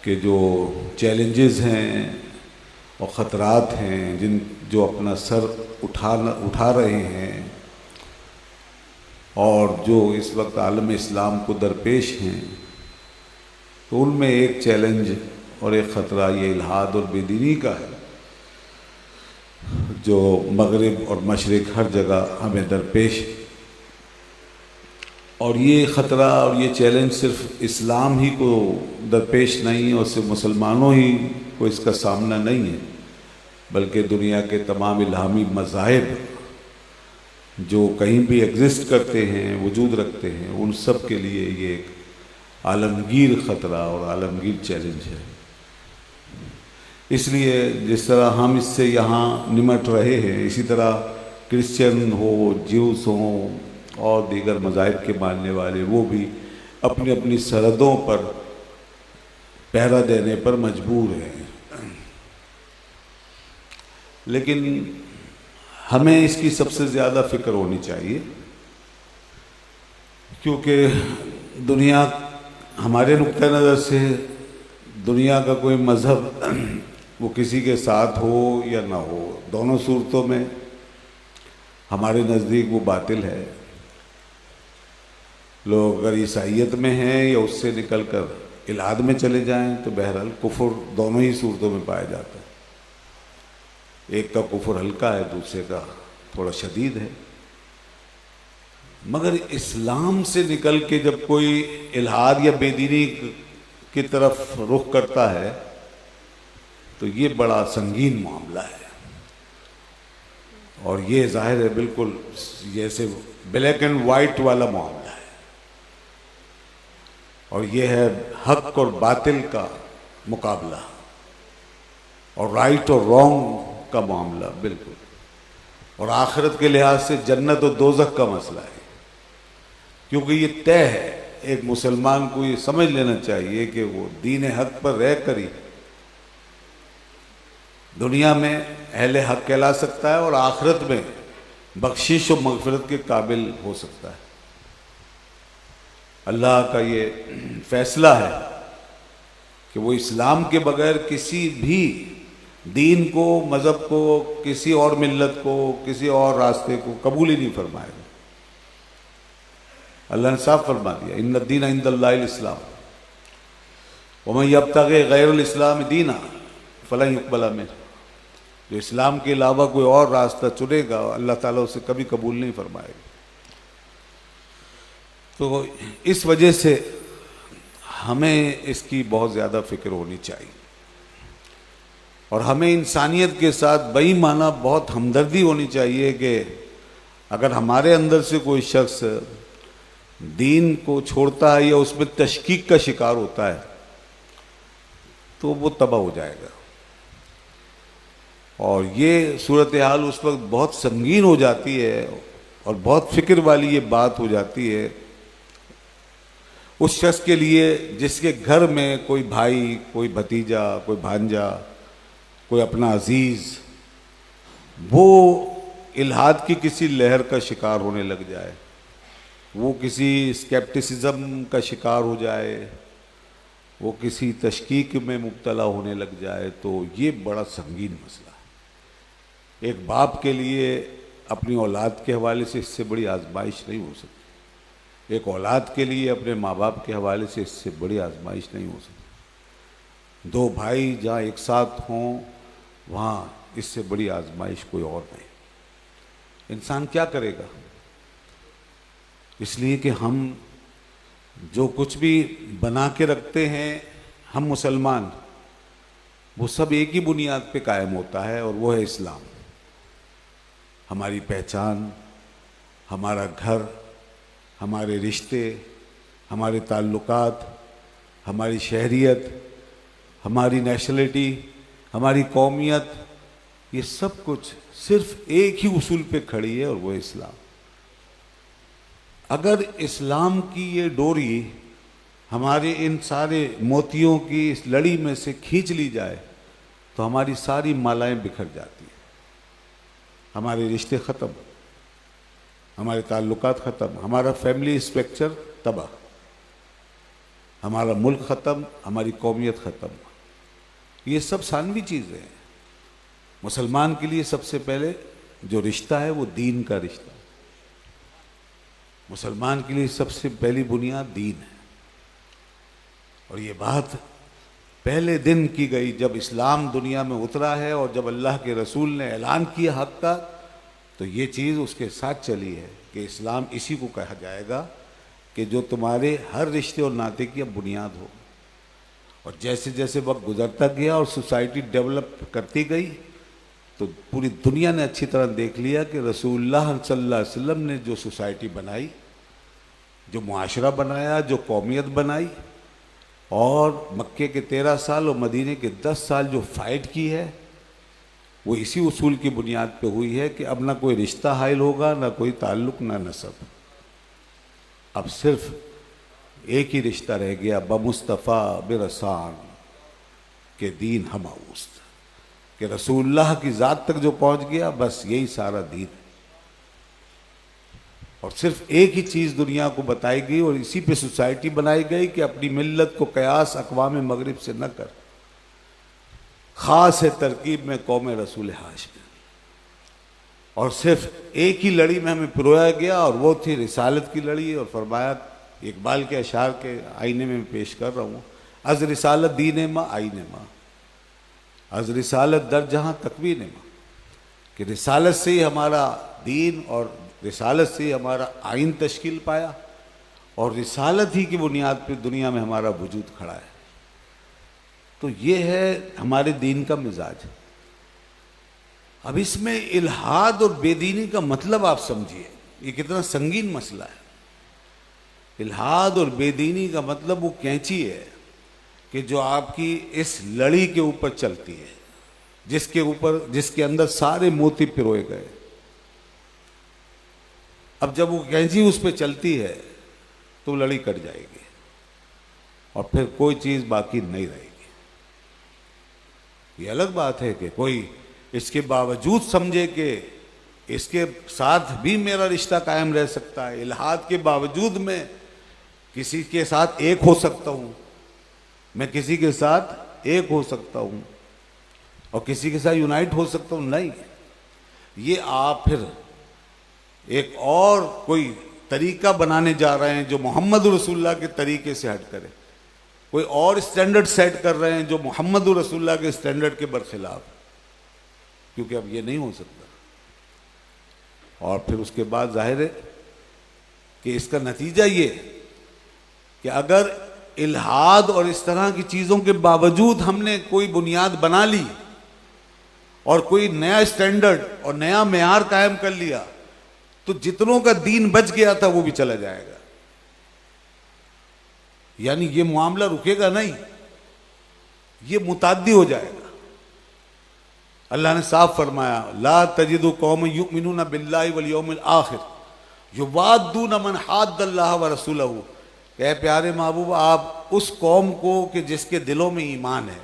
कि जो चैलेंजेस हैं और ख़तरात हैं जो अपना सर उठा रहे हैं और जो इस वक्त आलम इस्लाम को दरपेश हैं, तो उनमें एक चैलेंज और एक ख़तरा ये इल्हाद और बेदीनी का है, जो मगरिब और मशरिक़ हर जगह हमें दरपेश है। और ये ख़तरा और ये चैलेंज सिर्फ इस्लाम ही को दरपेश नहीं है और सिर्फ मुसलमानों ही को इसका सामना नहीं है, बल्कि दुनिया के तमाम इल्हामी मज़ाहिब जो कहीं भी एग्जिस्ट करते हैं, वजूद रखते हैं, उन सब के लिए ये एक आलमगीर ख़तरा और आलमगीर चैलेंज है। इसलिए जिस तरह हम इससे यहाँ निमट रहे हैं, इसी तरह क्रिश्चियन हो, ज्यूस हों और दीगर मज़ाहिब के मानने वाले, वो भी अपनी अपनी सरहदों पर पहरा देने पर मजबूर हैं। लेकिन हमें इसकी सबसे ज़्यादा फ़िक्र होनी चाहिए, क्योंकि दुनिया हमारे नुक्ते नज़र से दुनिया का कोई मज़हब वो किसी के साथ हो या ना हो, दोनों सूरतों में हमारे नज़दीक वो बातिल है। लोग अगर ईसाइयत में हैं या उससे निकल कर इल्हाद में चले जाएं तो बहरहाल कुफ्र दोनों ही सूरतों में पाया जाता है। एक का कुफ्र हल्का है, दूसरे का थोड़ा शदीद है। मगर इस्लाम से निकल के जब कोई इल्हाद या बेदीनी की तरफ रुख करता है तो ये बड़ा संगीन मामला है, और ये जाहिर है बिल्कुल जैसे ब्लैक एंड वाइट वाला मामला है, और ये है हक और बातिल का मुकाबला और राइट और रॉन्ग का मामला बिल्कुल, और आखिरत के लिहाज से जन्नत और दोज़ख का मसला है। क्योंकि ये तय है, एक मुसलमान को ये समझ लेना चाहिए कि वो दीन हक पर रह कर ही दुनिया में अहले हक कहला सकता है और आखिरत में बख्शिश और मगफिरत के काबिल हो सकता है। अल्लाह का ये फैसला है कि वो इस्लाम के बगैर किसी भी दीन को, मज़हब को, किसी और मिल्लत को, किसी और रास्ते को कबूल ही नहीं फरमाएगा। अल्लाह ने साफ फरमा दिया, इन्ना दीन इंदल्लाहिल इस्लाम वमन यब्तगी गैरल इस्लाम दीना फलन युक़बल मिन्हु। जो इस्लाम के अलावा कोई और रास्ता चुनेगा अल्लाह ताला उसे कभी कबूल नहीं फरमाएगा। तो इस वजह से हमें इसकी बहुत ज़्यादा फ़िक्र होनी चाहिए, और हमें इंसानियत के साथ बेईमाना बहुत हमदर्दी होनी चाहिए कि अगर हमारे अंदर से कोई शख्स दीन को छोड़ता है या उसमें तशकीक का शिकार होता है तो वो तबाह हो जाएगा। और ये सूरत हाल उस वक्त बहुत संगीन हो जाती है और बहुत फिक्र वाली ये बात हो जाती है उस शख्स के लिए जिसके घर में कोई भाई, कोई भतीजा, कोई भांजा, कोई अपना अजीज वो इल्हाद की किसी लहर का शिकार होने लग जाए, वो किसी स्केप्टिसिज्म का शिकार हो जाए, वो किसी तशकीक में मुब्तला होने लग जाए, तो ये बड़ा संगीन मसला है। एक बाप के लिए अपनी औलाद के हवाले से इससे बड़ी आजमाइश नहीं हो सकती, एक औलाद के लिए अपने माँ बाप के हवाले से इससे बड़ी आजमाइश नहीं हो सकती। दो भाई जहाँ एक साथ हों वहाँ इससे बड़ी आजमाइश कोई और नहीं। इंसान क्या करेगा? इसलिए कि हम जो कुछ भी बना के रखते हैं हम मुसलमान, वो सब एक ही बुनियाद पे कायम होता है और वो है इस्लाम। हमारी पहचान, हमारा घर, हमारे रिश्ते, हमारे ताल्लुकात, हमारी शहरियत, हमारी नेशनलिटी, हमारी कौमियत, ये सब कुछ सिर्फ एक ही उसूल पे खड़ी है और वो है इस्लाम। अगर इस्लाम की ये डोरी हमारे इन सारे मोतियों की इस लड़ी में से खींच ली जाए तो हमारी सारी मालाएं बिखर जाती हैं, हमारे रिश्ते ख़त्म, हमारे ताल्लुकात ख़त्म, हमारा फैमिली स्ट्रक्चर तबाह। हमारा मुल्क ख़त्म, हमारी कौमियत ख़त्म। ये सब सानवी चीज़ें हैं। मुसलमान के लिए सबसे पहले जो रिश्ता है वो दीन का रिश्ता। मुसलमान के लिए सबसे पहली बुनियाद दीन है। और ये बात पहले दिन की गई जब इस्लाम दुनिया में उतरा है और जब अल्लाह के रसूल ने ऐलान किया हक़ का, तो ये चीज़ उसके साथ चली है कि इस्लाम इसी को कहा जाएगा कि जो तुम्हारे हर रिश्ते और नाते की अब बुनियाद हो। और जैसे जैसे वक्त गुजरता गया और सोसाइटी डेवलप करती गई, तो पूरी दुनिया ने अच्छी तरह देख लिया कि रसूलुल्लाह सल्लल्लाहु अलैहि वसल्लम ने जो सोसाइटी बनाई, जो मुआशरा बनाया, जो कौमियत बनाई, और मक्के के 13 साल और मदीने के 10 साल जो फाइट की है, वो इसी उसूल की बुनियाद पे हुई है कि अब ना कोई रिश्ता हायल होगा, ना कोई ताल्लुक़, ना नसब। अब सिर्फ एक ही रिश्ता रह गया, बमुस्तफ़ा बिरसान के दीन हमाउस्त, कि रसूलुल्लाह की ज़ात तक जो पहुँच गया, बस यही सारा दीन है। और सिर्फ एक ही चीज़ दुनिया को बताई गई और इसी पे सोसाइटी बनाई गई कि अपनी मिल्लत को कयास अक़वाम मगरिब से न कर, ख़ास है तरकीब में कौम रसूल हाशिम। और सिर्फ एक ही लड़ी में हमें पिरोया गया और वो थी रिसालत की लड़ी। और फरमाया, इकबाल के अशार के आईने में पेश कर रहा हूँ, अज़ रिसालत दीन मा आईने मा, अज़ रिसालत दर जहाँ तकवीन मा, कि रिसालत से ही हमारा दीन और रिसालत से ही हमारा आइन तश्कील पाया और रिसालत ही की बुनियाद पर दुनिया में हमारा वजूद खड़ा है। तो ये है हमारे दीन का मिजाज। अब इसमें इल्हाद और बेदीनी का मतलब आप समझिए, ये कितना संगीन मसला है। इल्हाद और बेदीनी का मतलब वो कैंची है कि जो आपकी इस लड़ी के ऊपर चलती है, जिसके अंदर सारे मोती पिरोए गए। अब जब वो कैंची उस पर चलती है तो लड़ी कट जाएगी और फिर कोई चीज़ बाकी नहीं रहेगी। ये अलग बात है कि कोई इसके बावजूद समझे कि इसके साथ भी मेरा रिश्ता कायम रह सकता है, इल्हाद के बावजूद मैं किसी के साथ एक हो सकता हूँ, मैं किसी के साथ एक हो सकता हूँ और किसी के साथ यूनाइट हो सकता हूँ। नहीं, ये आप फिर एक और कोई तरीका बनाने जा रहे हैं जो मोहम्मद रसूलुल्लाह के तरीके से हट करे, कोई और स्टैंडर्ड सेट कर रहे हैं जो मोहम्मद रसूलुल्लाह के स्टैंडर्ड के बरखिलाफ, क्योंकि अब ये नहीं हो सकता। और फिर उसके बाद जाहिर है कि इसका नतीजा ये कि अगर इल्हाद और इस तरह की चीज़ों के बावजूद हमने कोई बुनियाद बना ली और कोई नया स्टैंडर्ड और नया मेयार कायम कर लिया, तो जितनों का दीन बच गया था वो भी चला जाएगा। यानी ये मामला रुकेगा नहीं, ये मुताद्दी हो जाएगा। अल्लाह ने साफ फरमाया, ला तजिदु कौम युमिनूना बिल्लाहि वल यौमिल आखिर युवाद्दूना मन हाद्दल्लाह व रसूलहू। कह प्यारे महबूब, आप उस कौम को कि जिसके दिलों में ईमान है,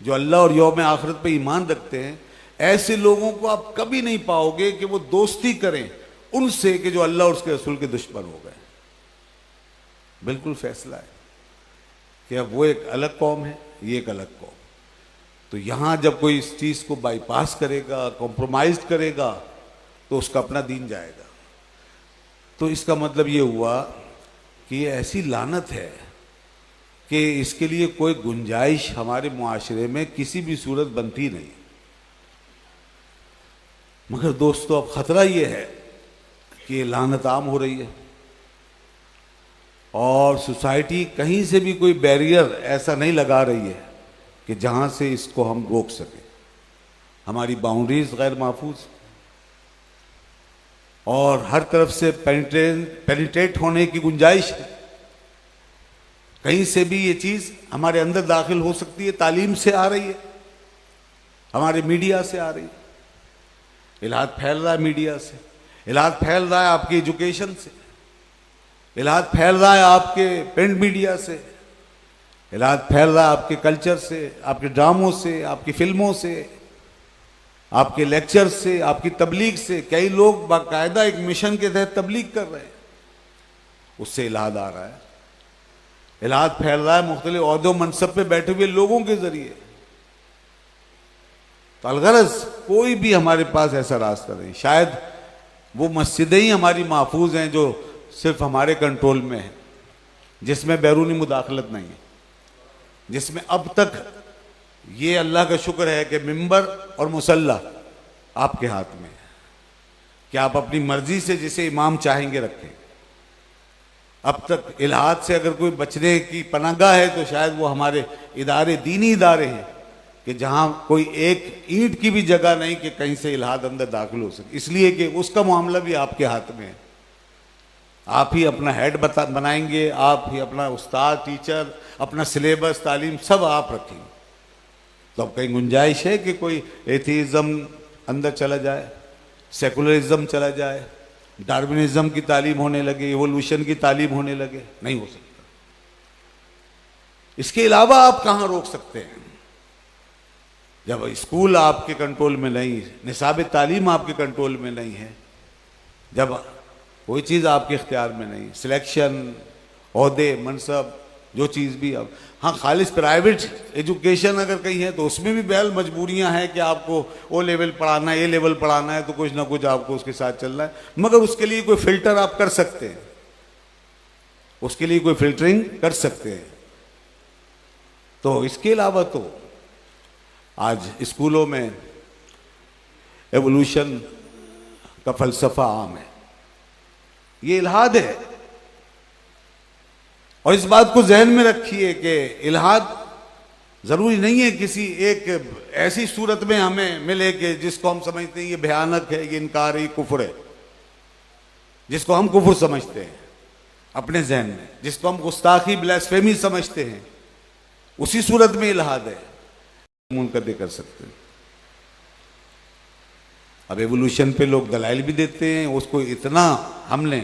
जो अल्लाह और यौम आखिरत पे ईमान रखते हैं, ऐसे लोगों को आप कभी नहीं पाओगे कि वो दोस्ती करें उनसे कि जो अल्लाह और उसके रसूल के दुश्मन हो गए। बिल्कुल फैसला है कि अब वो एक अलग कौम है, ये एक अलग कौम। तो यहाँ जब कोई इस चीज़ को बाईपास करेगा, कॉम्प्रोमाइज करेगा, तो उसका अपना दीन जाएगा। तो इसका मतलब ये हुआ कि ये ऐसी लानत है कि इसके लिए कोई गुंजाइश हमारे मुआशरे में किसी भी सूरत बनती नहीं। मगर दोस्तों, अब ख़तरा ये है कि ये लानत आम हो रही है और सोसाइटी कहीं से भी कोई बैरियर ऐसा नहीं लगा रही है कि जहाँ से इसको हम रोक सकें। हमारी बाउंड्रीज गैर महफूज और हर तरफ से पेनिट्रेट होने की गुंजाइश है। कहीं से भी ये चीज़ हमारे अंदर दाखिल हो सकती है। तालीम से आ रही है, हमारे मीडिया से आ रही है। इल्हाद फैल रहा है मीडिया से, इल्हाद फैल रहा है आपकी एजुकेशन से, इल्हाद फैल रहा है आपके प्रिंट मीडिया से, इल्हाद फैल रहा है आपके कल्चर से, आपके ड्रामों से, आपकी फिल्मों से, आपके लेक्चर से, आपकी तबलीग से। कई लोग बाकायदा एक मिशन के तहत तबलीग कर रहे हैं, उससे इल्हाद आ रहा है। इलाहाद फैल रहा है मुख्तलिफ ओहदों मनसब पे बैठे हुए लोगों के जरिए। तो अलगरज कोई भी हमारे पास ऐसा रास्ता नहीं। शायद वो मस्जिदें ही हमारी महफूज हैं जो सिर्फ हमारे कंट्रोल में है, जिसमें बैरूनी मुदाखलत नहीं है, जिसमें अब तक ये अल्लाह का शुक्र है कि मिंबर और मुसल्ला आपके हाथ में है कि आप अपनी मर्जी से जिसे इमाम चाहेंगे रखें। अब तक इल्हाद से अगर कोई बचने की पनाहगाह है तो शायद वो हमारे इदारे, दीनी इदारे हैं कि जहां कोई एक ईंट की भी जगह नहीं कि कहीं से इल्हाद अंदर दाखिल हो सके, इसलिए कि उसका मामला भी आपके हाथ में है। आप ही अपना हेड बनाएंगे, आप ही अपना उस्ताद, टीचर, अपना सिलेबस, तालीम सब आप रखेंगे। तो अब कहीं गुंजाइश है कि कोई एथीज़म अंदर चला जाए, सेकुलरिज्म चला जाए, डार्विनिज्म की तालीम होने लगे, इवोल्यूशन की तालीम होने लगे? नहीं हो सकता। इसके अलावा आप कहां रोक सकते हैं? जब स्कूल आपके कंट्रोल में नहीं, निसाब तालीम आपके कंट्रोल में नहीं है, जब कोई चीज़ आपके इख्तियार में नहीं, सिलेक्शन, ओहदे, मनसब, जो चीज़ भी अब, हाँ खालिस प्राइवेट एजुकेशन अगर कहीं है तो उसमें भी बैल मजबूरियां हैं कि आपको ओ लेवल पढ़ाना है, ए लेवल पढ़ाना है, तो कुछ ना कुछ आपको उसके साथ चलना है। मगर उसके लिए कोई फिल्टर आप कर सकते हैं, उसके लिए कोई फिल्टरिंग कर सकते हैं। तो इसके अलावा तो आज स्कूलों में एवोल्यूशन का फलसफा आम है, ये इल्हाद है। और इस बात को जहन में रखिए कि इल्हाद जरूरी नहीं है किसी एक ऐसी सूरत में हमें मिले कि जिसको हम समझते हैं ये भयानक है, ये इनकार है, ये कुफ्र है, जिसको हम कुफ्र समझते हैं अपने जहन में, जिसको हम गुस्ताखी, ब्लास्फेमी समझते हैं, उसी सूरत में इल्हाद है, मुनकदे कर सकते हैं। अब एवोल्यूशन पे लोग दलाइल भी देते हैं, उसको इतना हमने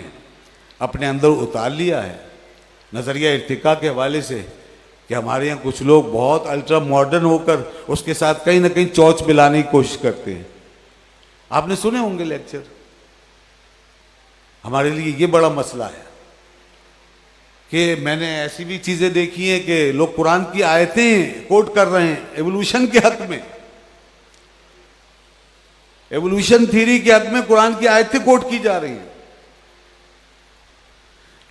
अपने अंदर उतार लिया है नज़रिया इर्तिका के हवाले से कि हमारे यहाँ कुछ लोग बहुत अल्ट्रा मॉडर्न होकर उसके साथ कहीं ना कहीं चौच मिलाने की कोशिश करते हैं। आपने सुने होंगे लेक्चर। हमारे लिए ये बड़ा मसला है कि मैंने ऐसी भी चीज़ें देखी हैं कि लोग कुरान की आयतें कोट कर रहे हैं एवोल्यूशन के हक में, एवोल्यूशन थ्योरी के हक में कुरान की आयतें कोट की जा रही हैं।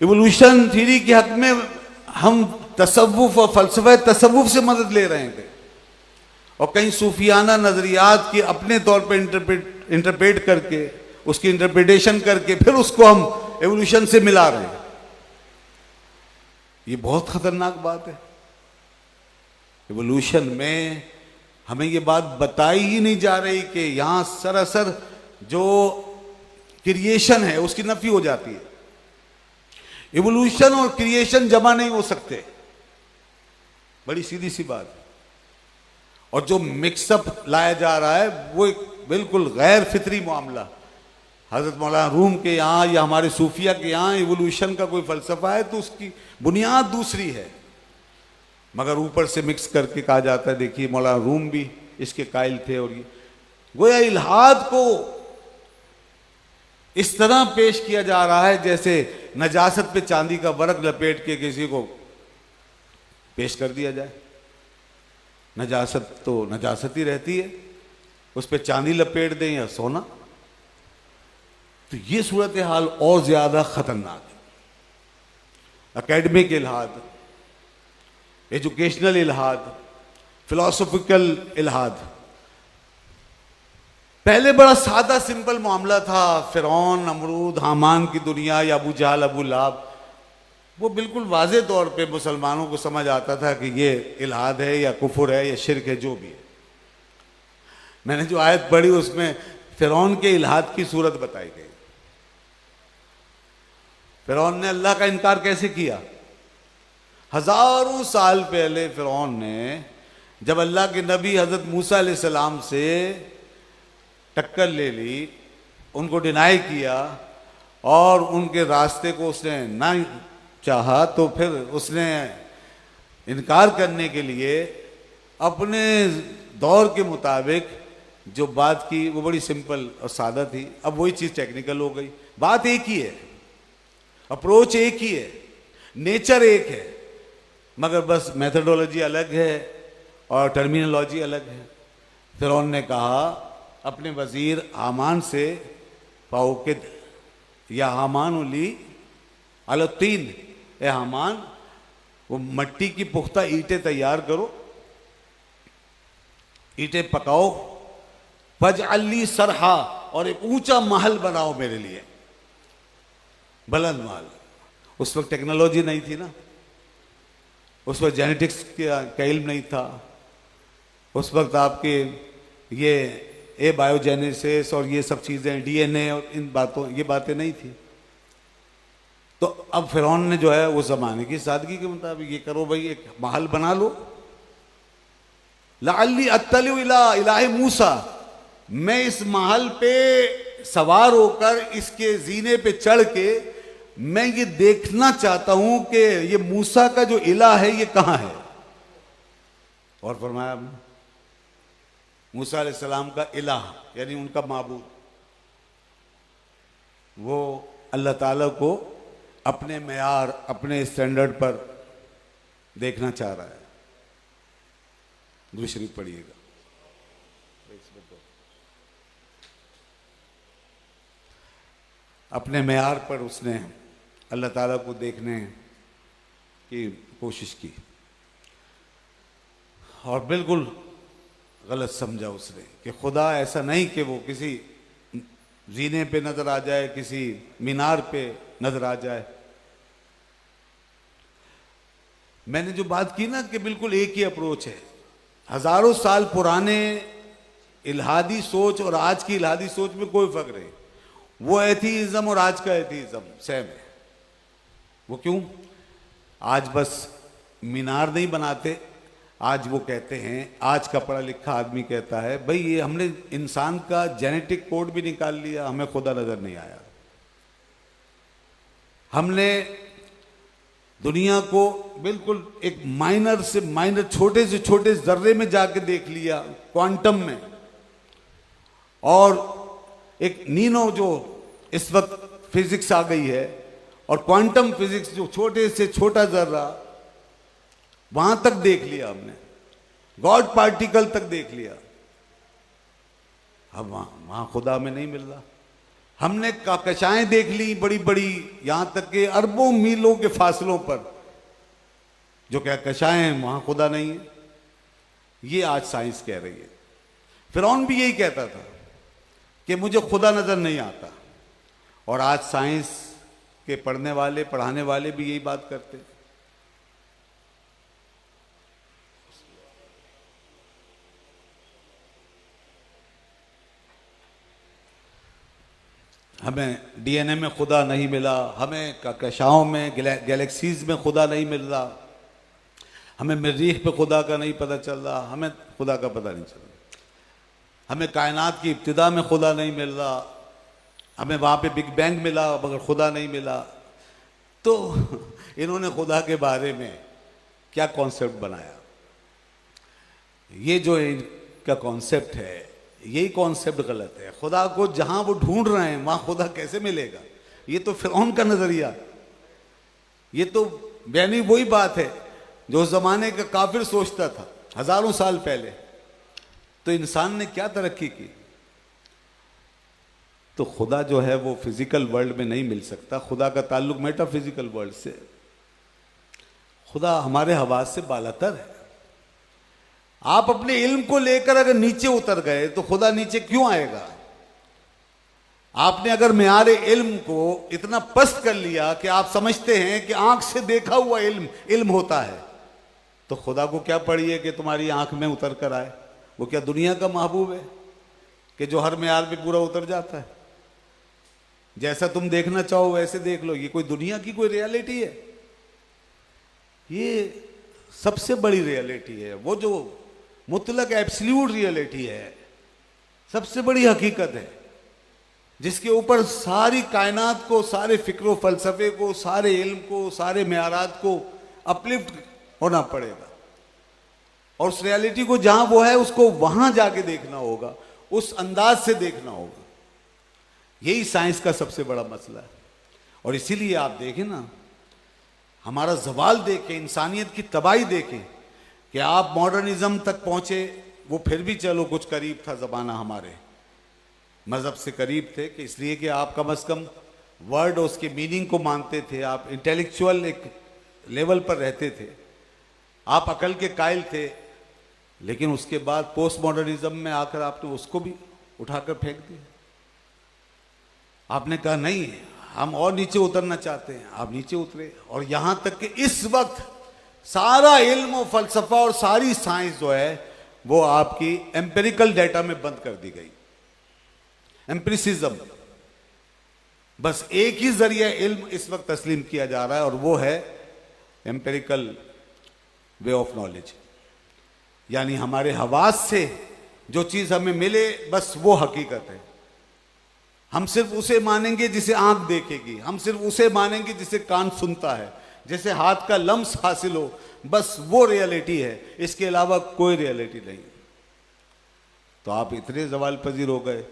इवोल्यूशन थ्योरी के हक में हम तसव्वुफ और फलसफे तसव्वुफ से मदद ले रहे हैं और कई सूफियाना नजरियात की अपने तौर पर इंटरप्रेट करके, उसकी इंटरप्रिटेशन करके फिर उसको हम एवोल्यूशन से मिला रहे हैं। ये बहुत खतरनाक बात है। एवोल्यूशन में हमें ये बात बताई ही नहीं जा रही कि यहां सरासर जो क्रिएशन है उसकी नफी हो जाती है। इवोल्यूशन और क्रिएशन जमा नहीं हो सकते, बड़ी सीधी सी बात है। और जो मिक्सअप लाया जा रहा है वो एक बिल्कुल गैर फितरी मामला। हजरत मौलाना रूम के यहाँ या हमारे सूफिया के यहाँ इवोल्यूशन का कोई फलसफा है तो उसकी बुनियाद दूसरी है, मगर ऊपर से मिक्स करके कहा जाता है। देखिए मौलाना रूम भी इसके कायल थे और ये गोया इल्हाद को इस तरह पेश किया जा रहा है जैसे नजासत पे चांदी का वर्क लपेट के किसी को पेश कर दिया जाए। नजासत तो नजासत ही रहती है, उस पर चांदी लपेट दें या सोना, तो ये सूरत हाल और ज्यादा खतरनाक है। एकेडमिक इल्हाद, एजुकेशनल इल्हाद, फिलोसॉफिकल इल्हाद। पहले बड़ा सादा सिंपल मामला था, फिरौन, नमरूद, हामान की दुनिया या अबू जहल, अबू लहब, वो बिल्कुल वाज़े तौर पे मुसलमानों को समझ आता था कि ये इल्हाद है या कुफर है या शिरक है, जो भी है। मैंने जो आयत पढ़ी उसमें फिरौन के इल्हाद की सूरत बताई गई। फिरौन ने अल्लाह का इनकार कैसे किया? हजारों साल पहले फिरौन ने जब अल्लाह के नबी हजरत मूसा अलैहिस्सलाम से टक्कर ले ली, उनको डिनाई किया और उनके रास्ते को उसने ना चाहा, तो फिर उसने इनकार करने के लिए अपने दौर के मुताबिक जो बात की वो बड़ी सिंपल और सादा थी। अब वही चीज़ टेक्निकल हो गई। बात एक ही है, अप्रोच एक ही है, नेचर एक है, मगर बस मेथडोलॉजी अलग है और टर्मिनोलॉजी अलग है। फिरौन ने कहा अपने वजीर हामान से, फाउकिद या हामान उली अलतीन, ए हामान वो मट्टी की पुख्ता ईंटें तैयार करो, ईंटें पकाओ, फज अली सरहा, और एक ऊंचा महल बनाओ मेरे लिए, बुलंद महल। उस वक्त टेक्नोलॉजी नहीं थी ना, उस वक्त जेनेटिक्स का इल्म नहीं था, उस वक्त आपके ये बायोजेनेसिस और ये सब चीज़ें, डीएनए और इन बातों, ये बातें नहीं थी। तो अब फिरौन ने जो है उस ज़माने की सादगी के मुताबिक ये करो भाई, एक महल बना लो, लअल्ली अत्तलु इला इलाहि मूसा, मैं इस महल पे सवार होकर इसके जीने पे चढ़ के मैं ये देखना चाहता हूं कि ये मूसा का जो इलाह है ये कहां है। और फरमाया मूसा अलैहिस्सलाम का इलाह यानी उनका माबूद, वो अल्लाह ताला को अपने मेयार, अपने स्टैंडर्ड पर देखना चाह रहा है। दूसरी पढ़िएगा, अपने मेयार पर उसने अल्लाह ताला को देखने की कोशिश की और बिल्कुल गलत समझा उसने कि खुदा ऐसा नहीं कि वो किसी जीने पे नजर आ जाए, किसी मीनार पे नजर आ जाए। मैंने जो बात की ना कि बिल्कुल एक ही अप्रोच है। हजारों साल पुराने इल्हादी सोच और आज की इल्हादी सोच में कोई फर्क नहीं। वो एथीइज्म और आज का एथीइज्म सेम है। वो क्यों? आज बस मीनार नहीं बनाते, आज वो कहते हैं, आज का पढ़ा लिखा आदमी कहता है भाई ये हमने इंसान का जेनेटिक कोड भी निकाल लिया, हमें खुदा नजर नहीं आया। हमने दुनिया को बिल्कुल एक माइनर से माइनर, छोटे से छोटे जर्रे में जाके देख लिया, क्वांटम में। और एक नीनो जो इस वक्त फिजिक्स आ गई है और क्वांटम फिजिक्स जो छोटे से छोटा जर्रा, वहां तक देख लिया हमने, गॉड पार्टिकल तक देख लिया। अब वहां खुदा में नहीं मिल रहा। हमने कहकशाएं देख ली बड़ी बड़ी, यहां तक के अरबों मीलों के फासलों पर जो कहकशाएं हैं, वहां खुदा नहीं है। ये आज साइंस कह रही है। फिरौन भी यही कहता था कि मुझे खुदा नजर नहीं आता, और आज साइंस के पढ़ने वाले, पढ़ाने वाले भी यही बात करते हैं। हमें डीएनए में खुदा नहीं मिला, हमें कहकशाओं में, गैलेक्सीज में खुदा नहीं मिल रहा, हमें मरीख पे खुदा का नहीं पता चल रहा, हमें खुदा का पता नहीं चल रहा, हमें कायनात की इब्तिदा में खुदा नहीं मिल रहा, हमें वहाँ पे बिग बैंग मिला मगर खुदा नहीं मिला। तो इन्होंने खुदा के बारे में क्या कॉन्सेप्ट बनाया? ये जो इनका कॉन्सेप्ट है, यही कॉन्सेप्ट गलत है। खुदा को जहां वो ढूंढ रहे हैं वहां खुदा कैसे मिलेगा? ये तो फिरौन का नजरिया, ये तो यानी वही बात है जो उस जमाने का काफिर सोचता था हजारों साल पहले। तो इंसान ने क्या तरक्की की? तो खुदा जो है वो फिजिकल वर्ल्ड में नहीं मिल सकता। खुदा का ताल्लुक मेटाफिजिकल वर्ल्ड से। खुदा हमारे हवास से बालातर है। आप अपने इल्म को लेकर अगर नीचे उतर गए तो खुदा नीचे क्यों आएगा? आपने अगर मेयारे इल्म को इतना पस्त कर लिया कि आप समझते हैं कि आंख से देखा हुआ इल्म होता है, तो खुदा को क्या पड़ी है कि तुम्हारी आंख में उतर कर आए? वो क्या दुनिया का महबूब है कि जो हर मेयार पे पूरा उतर जाता है? जैसा तुम देखना चाहो वैसे देख लो। ये कोई दुनिया की कोई रियलिटी है? ये सबसे बड़ी रियलिटी है, वो जो मुतलक एब्सोल्यूट रियलिटी है, सबसे बड़ी हकीकत है, जिसके ऊपर सारी कायनात को, सारे फिक्र फलसफे को, सारे इल्म को, सारे मेयारात को अपलिफ्ट होना पड़ेगा। और उस रियलिटी को जहां वो है उसको वहां जाके देखना होगा, उस अंदाज से देखना होगा। यही साइंस का सबसे बड़ा मसला है। और इसीलिए आप देखें ना, हमारा जवाल देखें, इंसानियत की तबाही देखें कि आप मॉडर्निज्म तक पहुंचे, वो फिर भी चलो कुछ करीब था ज़माना, हमारे मज़हब से करीब थे कि इसलिए कि आप कम से कम वर्ड और उसके मीनिंग को मानते थे, आप इंटेलेक्चुअल एक लेवल पर रहते थे, आप अकल के कायल थे। लेकिन उसके बाद पोस्ट मॉडर्निज्म में आकर आपने उसको भी उठाकर फेंक दिया। आपने कहा नहीं, हम और नीचे उतरना चाहते हैं, आप नीचे उतरे। और यहां तक कि इस वक्त सारा इल्म और फलसफा और सारी साइंस जो है वो आपकी एम्पिरिकल डेटा में बंद कर दी गई। एम्पिरिसिज्म, बस एक ही जरिए इल्म इस वक्त तस्लीम किया जा रहा है और वो है एम्पिरिकल वे ऑफ नॉलेज। यानी हमारे हवास से जो चीज हमें मिले बस वो हकीकत है। हम सिर्फ उसे मानेंगे जिसे आंख देखेगी, हम सिर्फ उसे मानेंगे जिसे कान सुनता है, जैसे हाथ का लम्स हासिल हो, बस वो रियलिटी है, इसके अलावा कोई रियलिटी नहीं। तो आप इतने जवाल पजीर हो गए,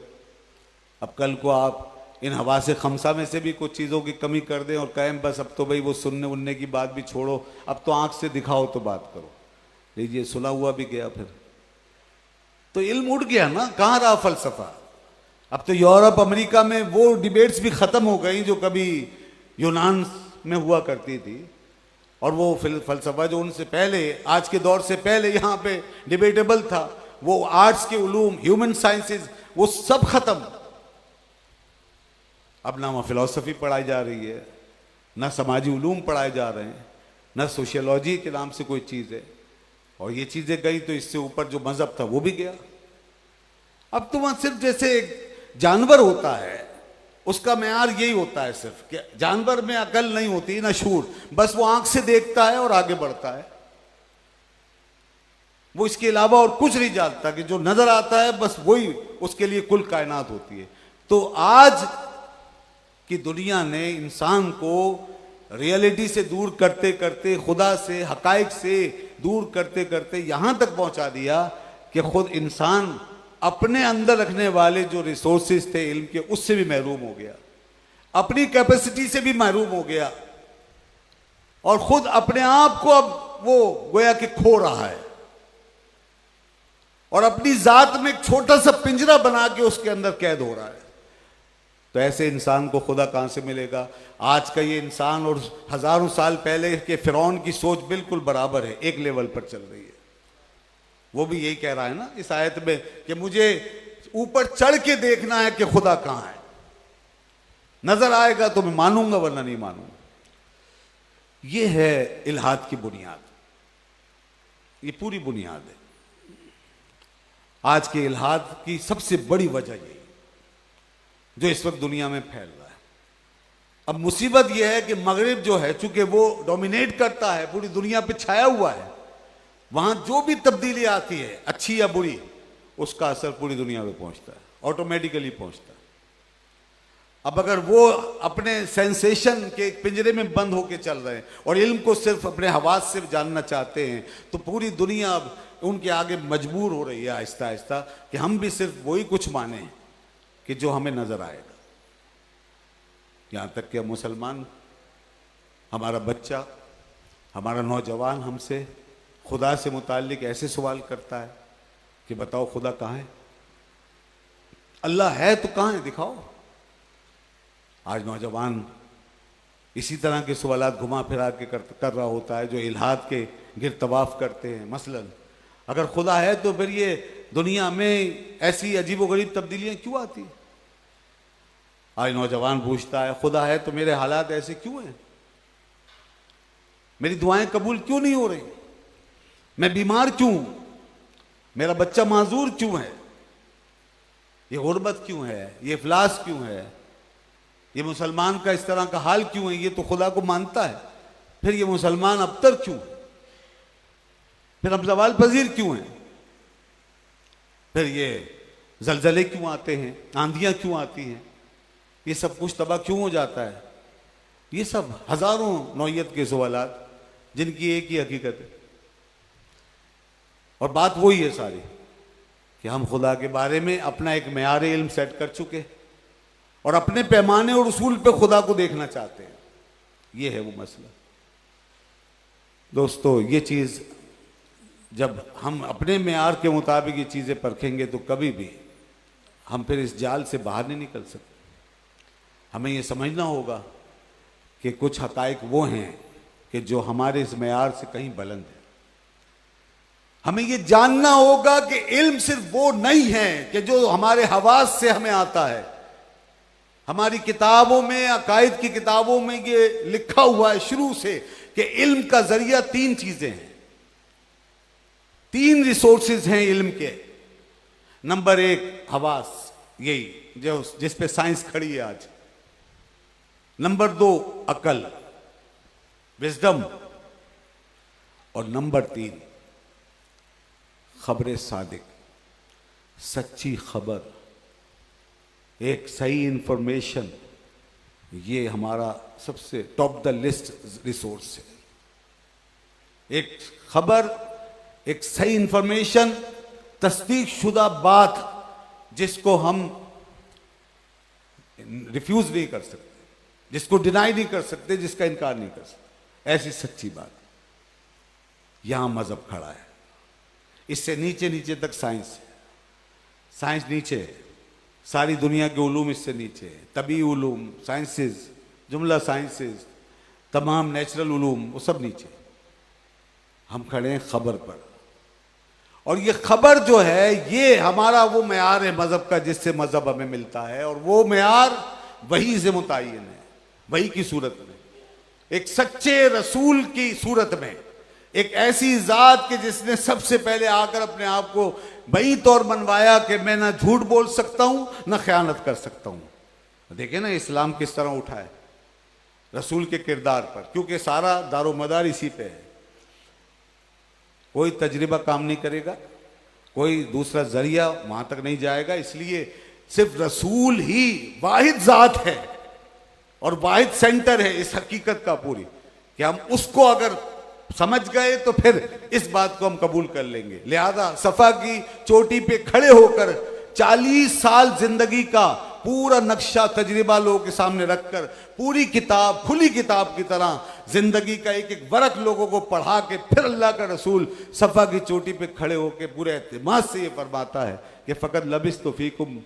अब कल को आप इन हवा से खमसा में से भी कुछ चीज़ों की कमी कर दें और कहें बस अब तो भाई वो सुनने उनने की बात भी छोड़ो, अब तो आंख से दिखाओ तो बात करो। लीजिए सुना हुआ भी गया, फिर तो इल्म उड़ गया ना, कहाँ रहा फलसफा। अब तो यूरोप अमेरिका में वो डिबेट्स भी खत्म हो गई जो कभी यूनान में हुआ करती थी, और वो फलसफा जो उनसे पहले, आज के दौर से पहले यहाँ पे डिबेटेबल था, वो आर्ट्स के उलूम, ह्यूमन साइंसेज, वो सब खत्म। अब ना वहाँ फिलॉसफी पढ़ाई जा रही है, ना समाजी उलूम पढ़ाए जा रहे हैं, ना सोशियोलॉजी के नाम से कोई चीज़ है। और ये चीज़ें गई तो इससे ऊपर जो मजहब था वो भी गया। अब तो वहाँ सिर्फ जैसे जानवर होता है, उसका मेयार यही होता है सिर्फ कि जानवर में अकल नहीं होती ना शूर, बस वो आंख से देखता है और आगे बढ़ता है, वो इसके अलावा और कुछ नहीं जानता, कि जो नजर आता है बस वही उसके लिए कुल कायनात होती है। तो आज की दुनिया ने इंसान को रियलिटी से दूर करते करते, खुदा से, हकाइक से दूर करते करते यहां तक पहुंचा दिया कि खुद इंसान अपने अंदर रखने वाले जो रिसोर्सेज थे इल्म के, उससे भी महरूम हो गया, अपनी कैपेसिटी से भी महरूम हो गया, और खुद अपने आप को अब वो गोया कि खो रहा है, और अपनी जात में एक छोटा सा पिंजरा बना के उसके अंदर कैद हो रहा है। तो ऐसे इंसान को खुदा कहां से मिलेगा। आज का ये इंसान और हजारों साल पहले के फिरौन की सोच बिल्कुल बराबर है, एक लेवल पर चल रही है। वो भी यही कह रहा है ना इस आयत में कि मुझे ऊपर चढ़ के देखना है कि खुदा कहां है, नजर आएगा तो मैं मानूंगा वरना नहीं मानूंगा। ये है इल्हाद की बुनियाद, ये पूरी बुनियाद है। आज के इल्हाद की सबसे बड़ी वजह यही जो इस वक्त दुनिया में फैल रहा है। अब मुसीबत यह है कि मगरिब जो है, चूंकि वो डोमिनेट करता है, पूरी दुनिया पे छाया हुआ है, वहां जो भी तब्दीली आती है अच्छी या बुरी, उसका असर पूरी दुनिया में पहुंचता है, ऑटोमेटिकली पहुंचता है। अब अगर वो अपने सेंसेशन के पिंजरे में बंद होकर चल रहे हैं और इल्म को सिर्फ अपने हवास से जानना चाहते हैं, तो पूरी दुनिया अब उनके आगे मजबूर हो रही है आहिस्ता आहिस्ता कि हम भी सिर्फ वही कुछ माने कि जो हमें नजर आएगा। यहां तक कि मुसलमान, हमारा बच्चा, हमारा नौजवान हमसे खुदा से मुताल्लिक ऐसे सवाल करता है कि बताओ खुदा कहाँ है, अल्लाह है तो कहाँ है, दिखाओ। आज नौजवान इसी तरह के सवालात घुमा फिरा के कर रहा होता है जो इल्हाद के गिर तवाफ करते हैं। मसलन अगर खुदा है तो फिर ये दुनिया में ऐसी अजीबोगरीब तब्दीलियां क्यों आती हैं। आज नौजवान पूछता है खुदा है तो मेरे हालात ऐसे क्यों हैं, मेरी दुआएं कबूल क्यों नहीं हो रही, मैं बीमार क्यों, मेरा बच्चा माजूर क्यों है, ये गुर्बत क्यों है, ये इफलास क्यों है, ये मुसलमान का इस तरह का हाल क्यों है। ये तो खुदा को मानता है, फिर ये मुसलमान अबतर क्यों, फिर अब जवाल पजीर क्यों है, फिर ये जलजले क्यों आते हैं, आंधियां क्यों आती हैं, ये सब कुछ तबाह क्यों हो जाता है। ये सब हजारों नौयत के सवालात जिनकी एक ही हकीकत है। और बात वही है सारी कि हम खुदा के बारे में अपना एक मेयार इल्म सेट कर चुके और अपने पैमाने और उसूल पे खुदा को देखना चाहते हैं। ये है वो मसला। दोस्तों, ये चीज़ जब हम अपने मेयार के मुताबिक ये चीज़ें परखेंगे तो कभी भी हम फिर इस जाल से बाहर नहीं निकल सकते। हमें ये समझना होगा कि कुछ हकाइक वो हैं कि जो हमारे इस मेयार से कहीं बुलंद है। हमें ये जानना होगा कि इल्म सिर्फ वो नहीं है कि जो हमारे हवास से हमें आता है। हमारी किताबों में, अकायद की किताबों में ये लिखा हुआ है शुरू से कि इल्म का जरिया तीन चीजें हैं, तीन रिसोर्सेज हैं इल्म के। नंबर एक हवास, यही जो जिस पे साइंस खड़ी है आज। नंबर दो अकल, विजडम। और नंबर तीन खबर सादिक, सच्ची खबर, एक सही इंफॉर्मेशन। ये हमारा सबसे टॉप द लिस्ट रिसोर्स है। एक खबर, एक सही इंफॉर्मेशन, तस्दीक शुदा बात जिसको हम रिफ्यूज नहीं कर सकते, जिसको डिनाई नहीं कर सकते, जिसका इनकार नहीं कर सकते, ऐसी सच्ची बात। यहां मजहब खड़ा है। इससे नीचे नीचे तक साइंस है। साइंस नीचे है, सारी दुनिया के उलूम इससे नीचे है। तबी उलूम, साइंसेस, जुमला साइंसेस, तमाम नेचुरल उलूम, वो सब नीचे। हम खड़े हैं खबर पर। और ये खबर जो है, ये हमारा वो मेयार है मजहब का जिससे मजहब हमें मिलता है। और वो मेयार वही से मुतय्यन है, वही की सूरत में, एक सच्चे रसूल की सूरत में, एक ऐसी जात के जिसने सबसे पहले आकर अपने आप को वही तौर बनवाया कि मैं ना झूठ बोल सकता हूं ना खयानत कर सकता हूं। देखिए ना इस्लाम किस तरह उठा है रसूल के किरदार पर, क्योंकि सारा दारोमदार इसी पे है। कोई तजर्बा काम नहीं करेगा, कोई दूसरा जरिया वहां तक नहीं जाएगा। इसलिए सिर्फ रसूल ही वाहिद जात है और वाहिद सेंटर है इस हकीकत का पूरी, कि हम उसको अगर समझ गए तो फिर इस बात को हम कबूल कर लेंगे। लिहाजा सफा की चोटी पे खड़े होकर 40 साल जिंदगी का पूरा नक्शा तजर्बा लोगों के सामने रखकर, पूरी किताब खुली किताब की तरह जिंदगी का एक एक वर्क लोगों को पढ़ा के, फिर अल्लाह का रसूल सफा की चोटी पे खड़े होकर पूरे एतमाद से ये फरमाता है कि फ़कत लबिस तो फीकुम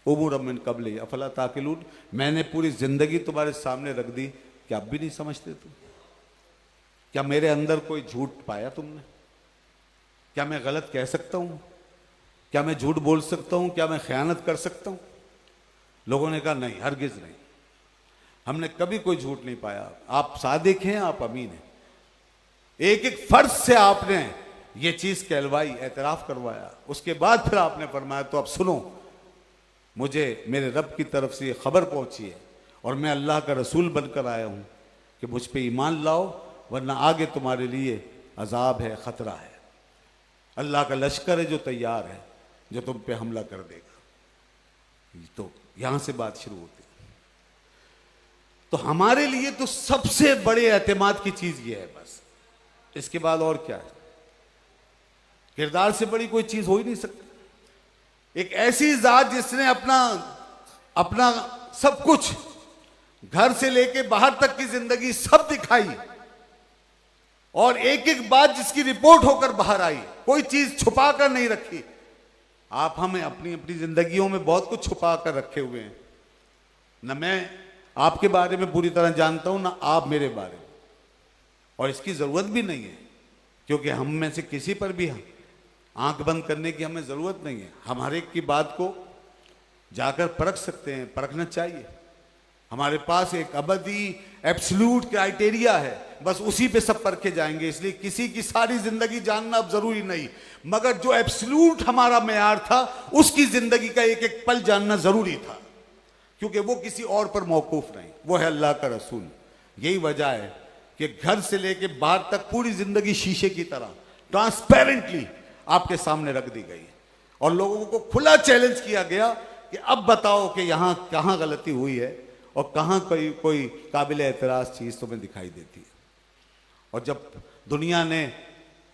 उमूरम मिन क़ब्ली अफला ताक़िलून। मैंने पूरी जिंदगी तुम्हारे सामने रख दी, क्या अब भी नहीं समझते तुम? क्या मेरे अंदर कोई झूठ पाया तुमने? क्या मैं गलत कह सकता हूं? क्या मैं झूठ बोल सकता हूं? क्या मैं खयानत कर सकता हूं? लोगों ने कहा नहीं, हरगिज नहीं, हमने कभी कोई झूठ नहीं पाया। आप सादिक हैं, आप अमीन हैं। एक एक फर्ज से आपने ये चीज कहलवाई, एतराफ करवाया। उसके बाद फिर आपने फरमाया तो अब सुनो, मुझे मेरे रब की तरफ से ये खबर पहुंची है और मैं अल्लाह का रसूल बनकर आया हूं कि मुझ पे ईमान लाओ, वरना आगे तुम्हारे लिए अजाब है, खतरा है। अल्लाह का लश्कर है जो तैयार है, जो तुम पे हमला कर देगा। तो यहां से बात शुरू होती है। तो हमारे लिए तो सबसे बड़े एतमाद की चीज ये है, बस इसके बाद और क्या है? किरदार से बड़ी कोई चीज हो ही नहीं सकती। एक ऐसी जात जिसने अपना सब कुछ, घर से लेके बाहर तक की जिंदगी सब दिखाई, और एक एक बात जिसकी रिपोर्ट होकर बाहर आई, कोई चीज छुपा कर नहीं रखी। आप हमें अपनी अपनी जिंदगियों में बहुत कुछ छुपा कर रखे हुए हैं। न मैं आपके बारे में पूरी तरह जानता हूं, ना आप मेरे बारे में, और इसकी जरूरत भी नहीं है, क्योंकि हम में से किसी पर भी आंख बंद करने की हमें जरूरत नहीं है। हम हर एक की बात को जाकर परख सकते हैं, परखना चाहिए। हमारे पास एक अबदी एब्सोल्यूट क्राइटेरिया है, बस उसी पे सब परखे जाएंगे। इसलिए किसी की सारी जिंदगी जानना अब जरूरी नहीं, मगर जो एब्सोल्यूट हमारा मेयार था उसकी जिंदगी का एक एक पल जानना जरूरी था, क्योंकि वो किसी और पर मौकूफ नहीं, वो है अल्लाह का रसूल। यही वजह है कि घर से लेके बाहर तक पूरी जिंदगी शीशे की तरह ट्रांसपेरेंटली आपके सामने रख दी गई और लोगों को खुला चैलेंज किया गया कि अब बताओ कि यहां कहां गलती हुई है और कहां कोई काबिल एतराज चीज तुम्हें दिखाई देती है। और जब दुनिया ने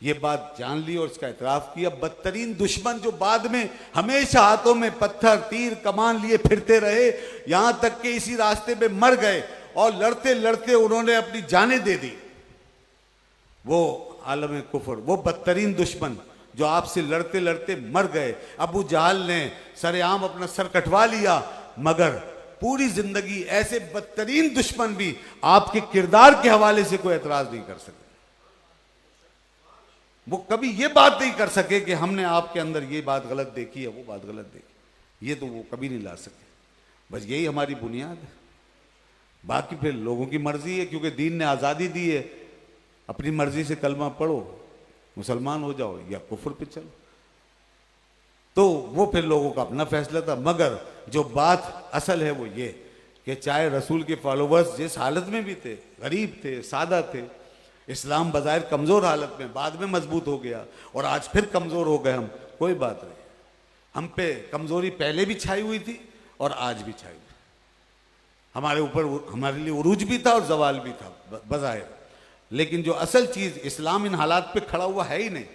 ये बात जान ली और इसका एतराफ किया, बदतरीन दुश्मन जो बाद में हमेशा हाथों में पत्थर तीर कमान लिए फिरते रहे, यहां तक कि इसी रास्ते पे मर गए और लड़ते लड़ते उन्होंने अपनी जानें दे दी, वो आलम कुफर, वो बदतरीन दुश्मन जो आपसे लड़ते लड़ते मर गए। अबू जहल ने सरेआम अपना सर कटवा लिया, मगर पूरी जिंदगी ऐसे बदतरीन दुश्मन भी आपके किरदार के हवाले से कोई एतराज नहीं कर सके। वो कभी ये बात नहीं कर सके कि हमने आपके अंदर ये बात गलत देखी है, वो बात गलत देखी, ये तो वो कभी नहीं ला सके। बस यही हमारी बुनियाद है। बाकी फिर लोगों की मर्जी है, क्योंकि दीन ने आज़ादी दी है। अपनी मर्जी से कलमा पढ़ो, मुसलमान हो जाओ या कुफर पे चलो, तो वो फिर लोगों का अपना फैसला था। मगर जो बात असल है वो ये कि चाहे रसूल के फॉलोवर्स जिस हालत में भी थे, गरीब थे, सादा थे, इस्लाम बज़ाहिर कमज़ोर हालत में बाद में मजबूत हो गया और आज फिर कमज़ोर हो गए हम, कोई बात नहीं। हम पे कमज़ोरी पहले भी छाई हुई थी और आज भी छाई हुई। हमारे ऊपर हमारे लिए उरूज भी था और जवाल भी था बज़ाहिर, लेकिन जो असल चीज़, इस्लाम इन हालात पे खड़ा हुआ है ही नहीं।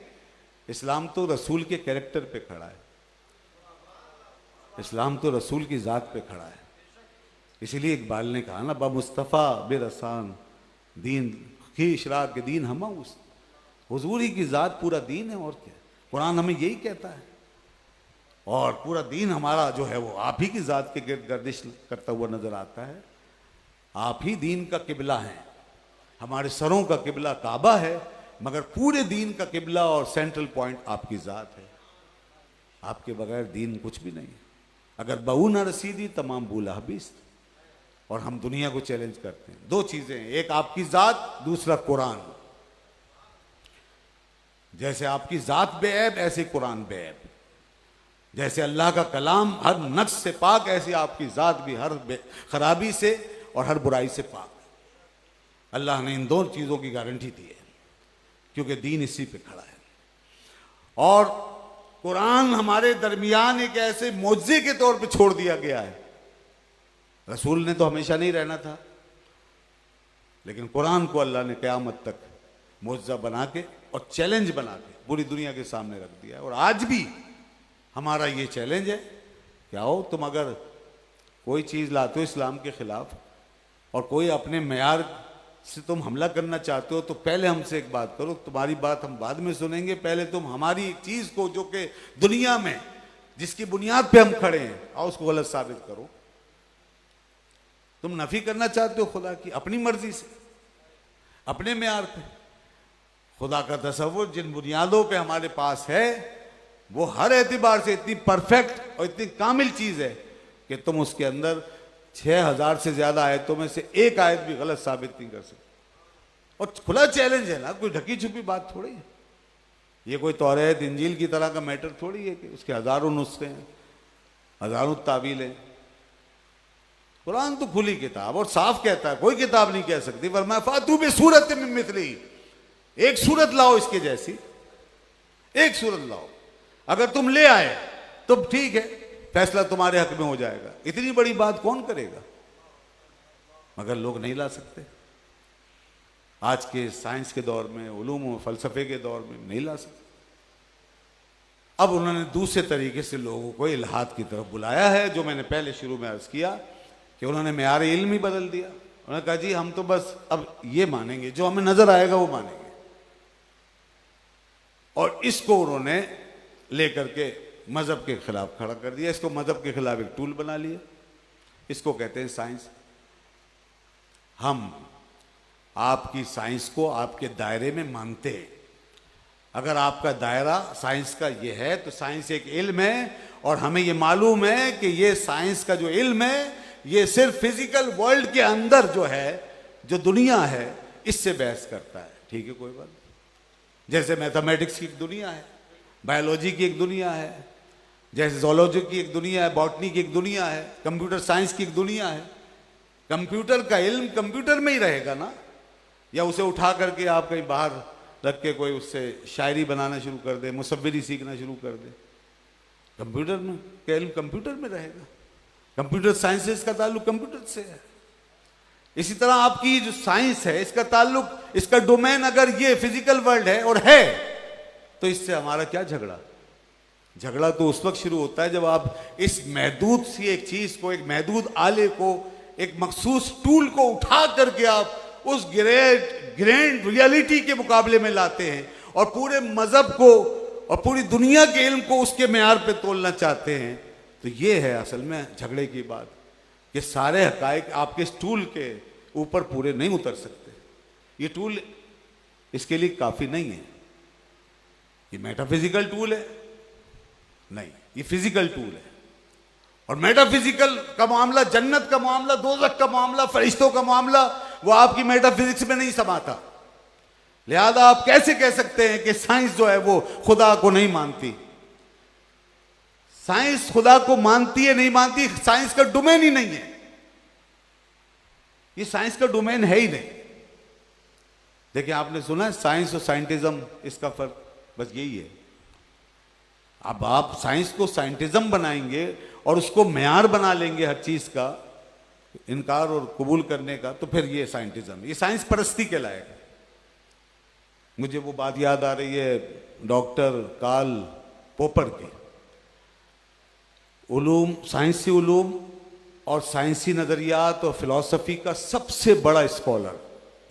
इस्लाम तो रसूल के कैरेक्टर पे खड़ा है, इस्लाम तो रसूल की ज़ात पे खड़ा है। इसीलिए इकबाल ने कहा ना, बा मुस्तफ़ा बेरसान दीन की इशराक के दीन हम उस हुजूरी की ज़ात पूरा दीन है। और क्या, कुरान हमें यही कहता है। और पूरा दीन हमारा जो है वो आप ही की ज़ात के गिर्द गर्दिश करता हुआ नजर आता है। आप ही दीन का किबला है, हमारे सरों का किबला काबा है, मगर पूरे दीन का किबला और सेंट्रल पॉइंट आपकी ज़ात है। आपके बगैर दीन कुछ भी नहीं है। अगर बहू न रसीदी तमाम बूला हबीस। और हम दुनिया को चैलेंज करते हैं, दो चीजें, एक आपकी ज़ात, दूसरा कुरान। जैसे आपकी ज़ात बेऐब, ऐसे कुरान बेऐब। जैसे अल्लाह का कलाम हर नक्स से पाक, ऐसे आपकी ज़ात भी हर खराबी से और हर बुराई से पाक। अल्लाह ने इन दो चीज़ों की गारंटी दी है, क्योंकि दीन इसी पे खड़ा है। और कुरान हमारे दरमियान एक ऐसे मोज़े के तौर पे छोड़ दिया गया है। रसूल ने तो हमेशा नहीं रहना था, लेकिन कुरान को अल्लाह ने क़यामत तक मोज़ा बना के और चैलेंज बना के पूरी दुनिया के सामने रख दिया है। और आज भी हमारा ये चैलेंज है कि आओ, तुम अगर कोई चीज़ लाते हो इस्लाम के खिलाफ और कोई अपने मेयार से तुम हमला करना चाहते हो, तो पहले हमसे एक बात करो, तुम्हारी बात हम बाद में सुनेंगे, पहले तुम हमारी एक चीज़ को जो कि दुनिया में जिसकी बुनियाद पे हम खड़े हैं, आओ उसको गलत साबित करो। तुम नफी करना चाहते हो खुदा की अपनी मर्जी से, अपने मेयार पे। खुदा का तसव्वुर जिन बुनियादों पे हमारे पास है, वो हर एतबार से इतनी परफेक्ट और इतनी कामिल चीज़ है कि तुम उसके अंदर 6000 से ज़्यादा आयतों में से एक आयत भी गलत साबित नहीं कर सकते। और खुला चैलेंज है ना, कोई ढकी छुपी बात थोड़ी है। ये कोई तौरात इंजील की तरह का मैटर थोड़ी है कि उसके हज़ारों नुस्खे हैं, हज़ारों तावीलें। कुरान तो खुली किताब और साफ कहता है, कोई किताब नहीं कह सकती। फरमाया फातू बि सूरत मिन मिथली, एक सूरत लाओ इसके जैसी, एक सूरत लाओ। अगर तुम ले आए तो ठीक है, फैसला तुम्हारे हक में हो जाएगा। इतनी बड़ी बात कौन करेगा, मगर लोग नहीं ला सकते। आज के साइंस के दौर में, उलूम और फलसफे के दौर में नहीं ला सकते। अब उन्होंने दूसरे तरीके से लोगों को इल्हाद की तरफ बुलाया है, जो मैंने पहले शुरू में अर्ज किया कि उन्होंने मेयार इल्म ही बदल दिया। उन्होंने कहा जी हम तो बस अब ये मानेंगे, जो हमें नजर आएगा वो मानेंगे। और इसको उन्होंने लेकर के मजहब के खिलाफ खड़ा कर दिया, इसको मजहब के खिलाफ एक टूल बना लिया। इसको कहते हैं साइंस। हम आपकी साइंस को आपके दायरे में मानते हैं। अगर आपका दायरा साइंस का ये है तो साइंस एक इल्म है, और हमें ये मालूम है कि ये साइंस का जो इल्म है ये सिर्फ फिजिकल वर्ल्ड के अंदर जो है, जो दुनिया है, इससे बहस करता है। ठीक है, कोई बात नहीं। जैसे मैथमेटिक्स की एक दुनिया है, बायोलॉजी की एक दुनिया है, जैसे जोलॉजी की एक दुनिया है, बॉटनी की एक दुनिया है, कंप्यूटर साइंस की एक दुनिया है। कंप्यूटर का इल्म कंप्यूटर में ही रहेगा ना, या उसे उठा करके आप कहीं बाहर रख के कोई उससे शायरी बनाना शुरू कर दे, मुसव्विरी सीखना शुरू कर दे, कंप्यूटर में का इल्म कंप्यूटर में रहेगा। कंप्यूटर साइंसेस का ताल्लुक कंप्यूटर से है। इसी तरह आपकी जो साइंस है इसका ताल्लुक, इसका डोमेन अगर ये फिजिकल वर्ल्ड है और है, तो इससे हमारा क्या झगड़ा? झगड़ा तो उस वक्त शुरू होता है जब आप इस महदूद सी एक चीज को, एक महदूद आले को, एक मखसूस टूल को उठा करके आप उस ग्रैंड रियलिटी के मुकाबले में लाते हैं और पूरे मजहब को और पूरी दुनिया के इल्म को उसके मेयार पे तोलना चाहते हैं। तो ये है असल में झगड़े की बात कि सारे हकायक आपके स्टूल के ऊपर पूरे नहीं उतर सकते। ये टूल इसके लिए काफी नहीं है। ये मेटाफिजिकल टूल है नहीं, ये फिजिकल टूल है। और मेटाफिजिकल का मामला, जन्नत का मामला, दोज़ख का मामला, फरिश्तों का मामला, वो आपकी मेटाफिजिक्स में नहीं समाता। लिहाजा आप कैसे कह सकते हैं कि साइंस जो है वो खुदा को नहीं मानती? साइंस खुदा को मानती है नहीं मानती, साइंस का डोमेन ही नहीं है। ये साइंस का डोमेन है ही नहीं। देखिए, आपने सुना है साइंस और साइंटिज्म, इसका फर्क बस यही है। अब आप साइंस को साइंटिज्म बनाएंगे और उसको मेयार बना लेंगे हर चीज का इनकार और कबूल करने का, तो फिर ये साइंटिज्म, ये साइंस परस्ती कहलाएगा। मुझे वो बात याद आ रही है डॉक्टर कार्ल पोपर की। उलूम, साइंसी उलूम और साइंसी नजरियात और फिलॉसफी का सबसे बड़ा स्कॉलर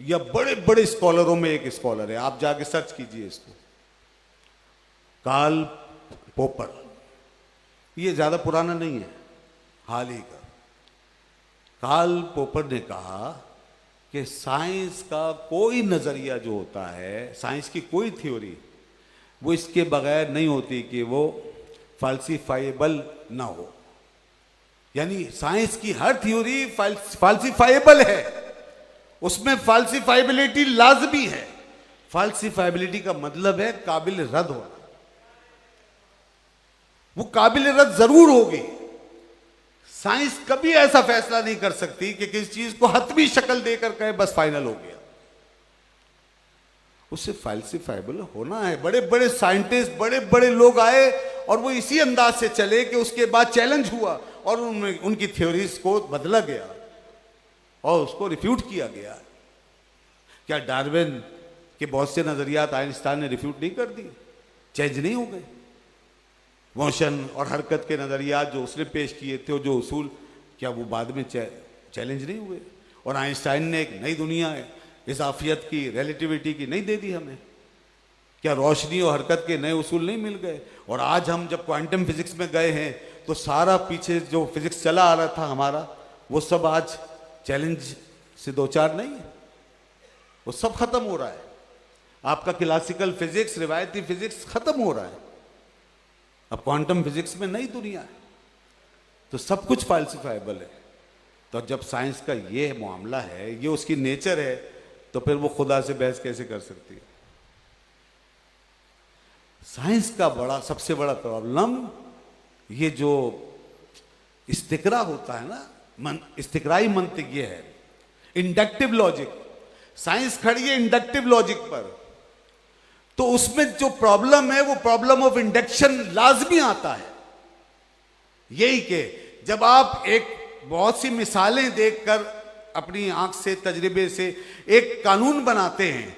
या बड़े बड़े स्कॉलरों में एक स्कॉलर है। आप जाके सर्च कीजिए इसको, कार्ल पोपर। ये ज्यादा पुराना नहीं है, हाल ही का। कार्ल पोपर ने कहा कि साइंस का कोई नजरिया जो होता है, साइंस की कोई थ्योरी, वो इसके बगैर नहीं होती कि वो फाल्सिफाइबल ना हो। यानी साइंस की हर थ्योरी फाल्सिफाइबल है, उसमें फाल्सिफाइबिलिटी लाजमी है। फाल्सिफाइबिलिटी का मतलब है काबिल रद्द होना। वो काबिल रद्द जरूर होगी। साइंस कभी ऐसा फैसला नहीं कर सकती कि किसी चीज को हतमी शक्ल देकर कहे बस फाइनल हो गया। उससे फाल्सिफाइबल होना है। बड़े बड़े साइंटिस्ट, बड़े बड़े लोग आए और वो इसी अंदाज से चले कि उसके बाद चैलेंज हुआ और उनकी थ्योरीज को बदला गया और उसको रिफ्यूट किया गया। क्या डार्विन के बहुत से नजरियात आइंस्टाइन ने रिफ्यूट नहीं कर दिए? चेंज नहीं हो गए? मोशन और हरकत के नजरियात जो उसने पेश किए थे, जो उसूल, क्या वो बाद में चैलेंज नहीं हुए? और आइंस्टाइन ने एक नई दुनिया इजाफियत की, रिलेटिविटी की नहीं दे दी हमें? क्या रोशनी और हरकत के नए उसूल नहीं मिल गए? और आज हम जब क्वांटम फिजिक्स में गए हैं तो सारा पीछे जो फिजिक्स चला आ रहा था हमारा, वो सब आज चैलेंज से दो चार नहीं है, वो सब खत्म हो रहा है। आपका क्लासिकल फिजिक्स, रिवायती फिजिक्स खत्म हो रहा है। अब क्वांटम फिजिक्स में नई दुनिया है, तो सब कुछ फाल्सिफाइबल है। तो जब साइंस का ये मामला है, ये उसकी नेचर है, तो फिर वो खुदा से बहस कैसे कर सकती है? साइंस का सबसे बड़ा प्रॉब्लम ये जो इस्तिकरा होता है ना, इस्तिकराई मंतिक, ये है इंडक्टिव लॉजिक। साइंस खड़ी है इंडक्टिव लॉजिक पर, तो उसमें जो प्रॉब्लम है वो प्रॉब्लम ऑफ इंडक्शन लाजमी आता है। यही कि जब आप एक बहुत सी मिसालें देखकर अपनी आंख से, तजर्बे से एक कानून बनाते हैं,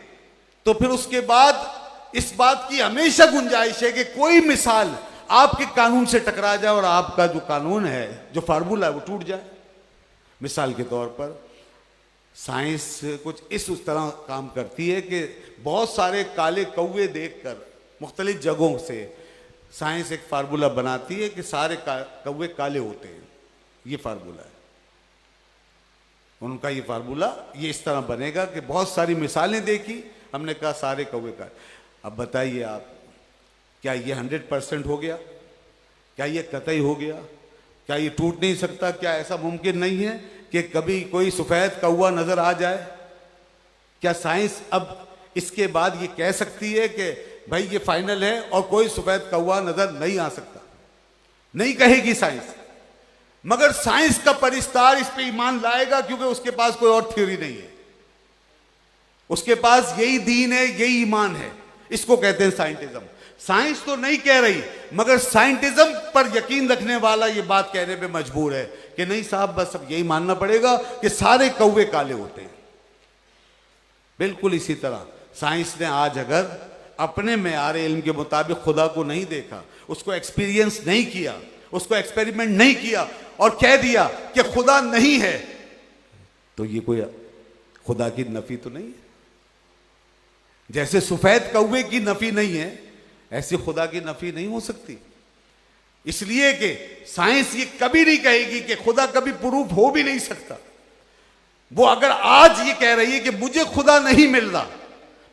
तो फिर उसके बाद इस बात की हमेशा गुंजाइश है कि कोई मिसाल आपके कानून से टकरा जाए और आपका जो कानून है, जो फार्मूला है, वो टूट जाए। मिसाल के तौर पर साइंस कुछ उस तरह काम करती है कि बहुत सारे काले कौवे देखकर मुख्तलिफ जगहों से साइंस एक फार्मूला बनाती है कि सारे कौवे काले होते हैं। ये फार्मूला है उनका। ये फार्मूला ये इस तरह बनेगा कि बहुत सारी मिसालें देखी, हमने कहा सारे कौवे काले। अब बताइए आप, क्या ये 100% हो गया? क्या ये कतई हो गया? क्या ये टूट नहीं सकता? क्या ऐसा मुमकिन नहीं है कि कभी कोई सफेद कौवा नजर आ जाए? क्या साइंस अब इसके बाद ये कह सकती है कि भाई ये फाइनल है और कोई सफेद कौवा नजर नहीं आ सकता? नहीं कहेगी साइंस। मगर साइंस का परिस्तार इस पे ईमान लाएगा, क्योंकि उसके पास कोई और थ्योरी नहीं है। उसके पास यही दीन है, यही ईमान है। इसको कहते हैं साइंटिज्म। साइंस तो नहीं कह रही, मगर साइंटिज्म पर यकीन रखने वाला ये बात कहने पे मजबूर है कि नहीं साहब, बस अब यही मानना पड़ेगा कि सारे कौवे काले होते हैं। बिल्कुल इसी तरह साइंस ने आज अगर अपने मेयार इल्म के मुताबिक खुदा को नहीं देखा, उसको एक्सपीरियंस नहीं किया, उसको एक्सपेरिमेंट नहीं किया और कह दिया कि खुदा नहीं है, तो ये कोई खुदा की नफी तो नहीं है। जैसे सफेद कौवे की नफी नहीं है, ऐसे खुदा की नफी नहीं हो सकती। इसलिए कि साइंस ये कभी नहीं कहेगी कि खुदा कभी प्रूफ हो भी नहीं सकता। वो अगर आज ये कह रही है कि मुझे खुदा नहीं मिल रहा,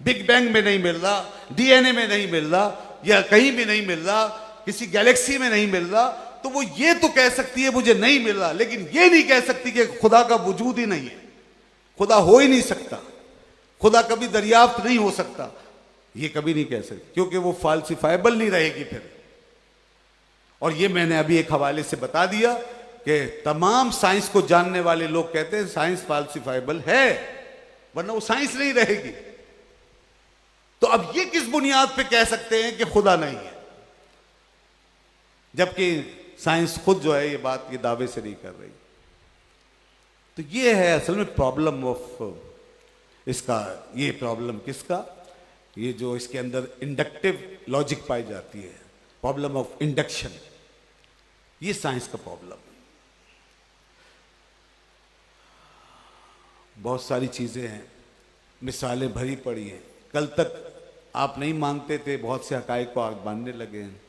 बिग बैंग में नहीं मिल रहा, डीएनए में नहीं मिल रहा, या कहीं भी नहीं मिल रहा, किसी गैलेक्सी में नहीं मिल रहा, तो वो ये तो कह सकती है मुझे नहीं मिल रहा, लेकिन ये नहीं कह सकती कि खुदा का वजूद ही नहीं है, खुदा हो ही नहीं सकता, खुदा कभी दरियाफ्त नहीं हो सकता, ये कभी नहीं कह सकती, क्योंकि वो फाल्सिफाइबल नहीं रहेगी फिर। और ये मैंने अभी एक हवाले से बता दिया कि तमाम साइंस को जानने वाले लोग कहते हैं साइंस फाल्सिफाइबल है, वरना वो साइंस नहीं रहेगी। तो अब ये किस बुनियाद पे कह सकते हैं कि खुदा नहीं है, जबकि साइंस खुद जो है ये बात, ये दावे से नहीं कर रही। तो ये है असल में प्रॉब्लम ऑफ इसका, ये प्रॉब्लम किसका, ये जो इसके अंदर इंडक्टिव लॉजिक पाई जाती है, प्रॉब्लम ऑफ इंडक्शन, ये साइंस का प्रॉब्लम है। बहुत सारी चीजें हैं, मिसालें भरी पड़ी हैं। कल तक आप नहीं मानते थे, बहुत से हकायक को आप मानने लगे हैं।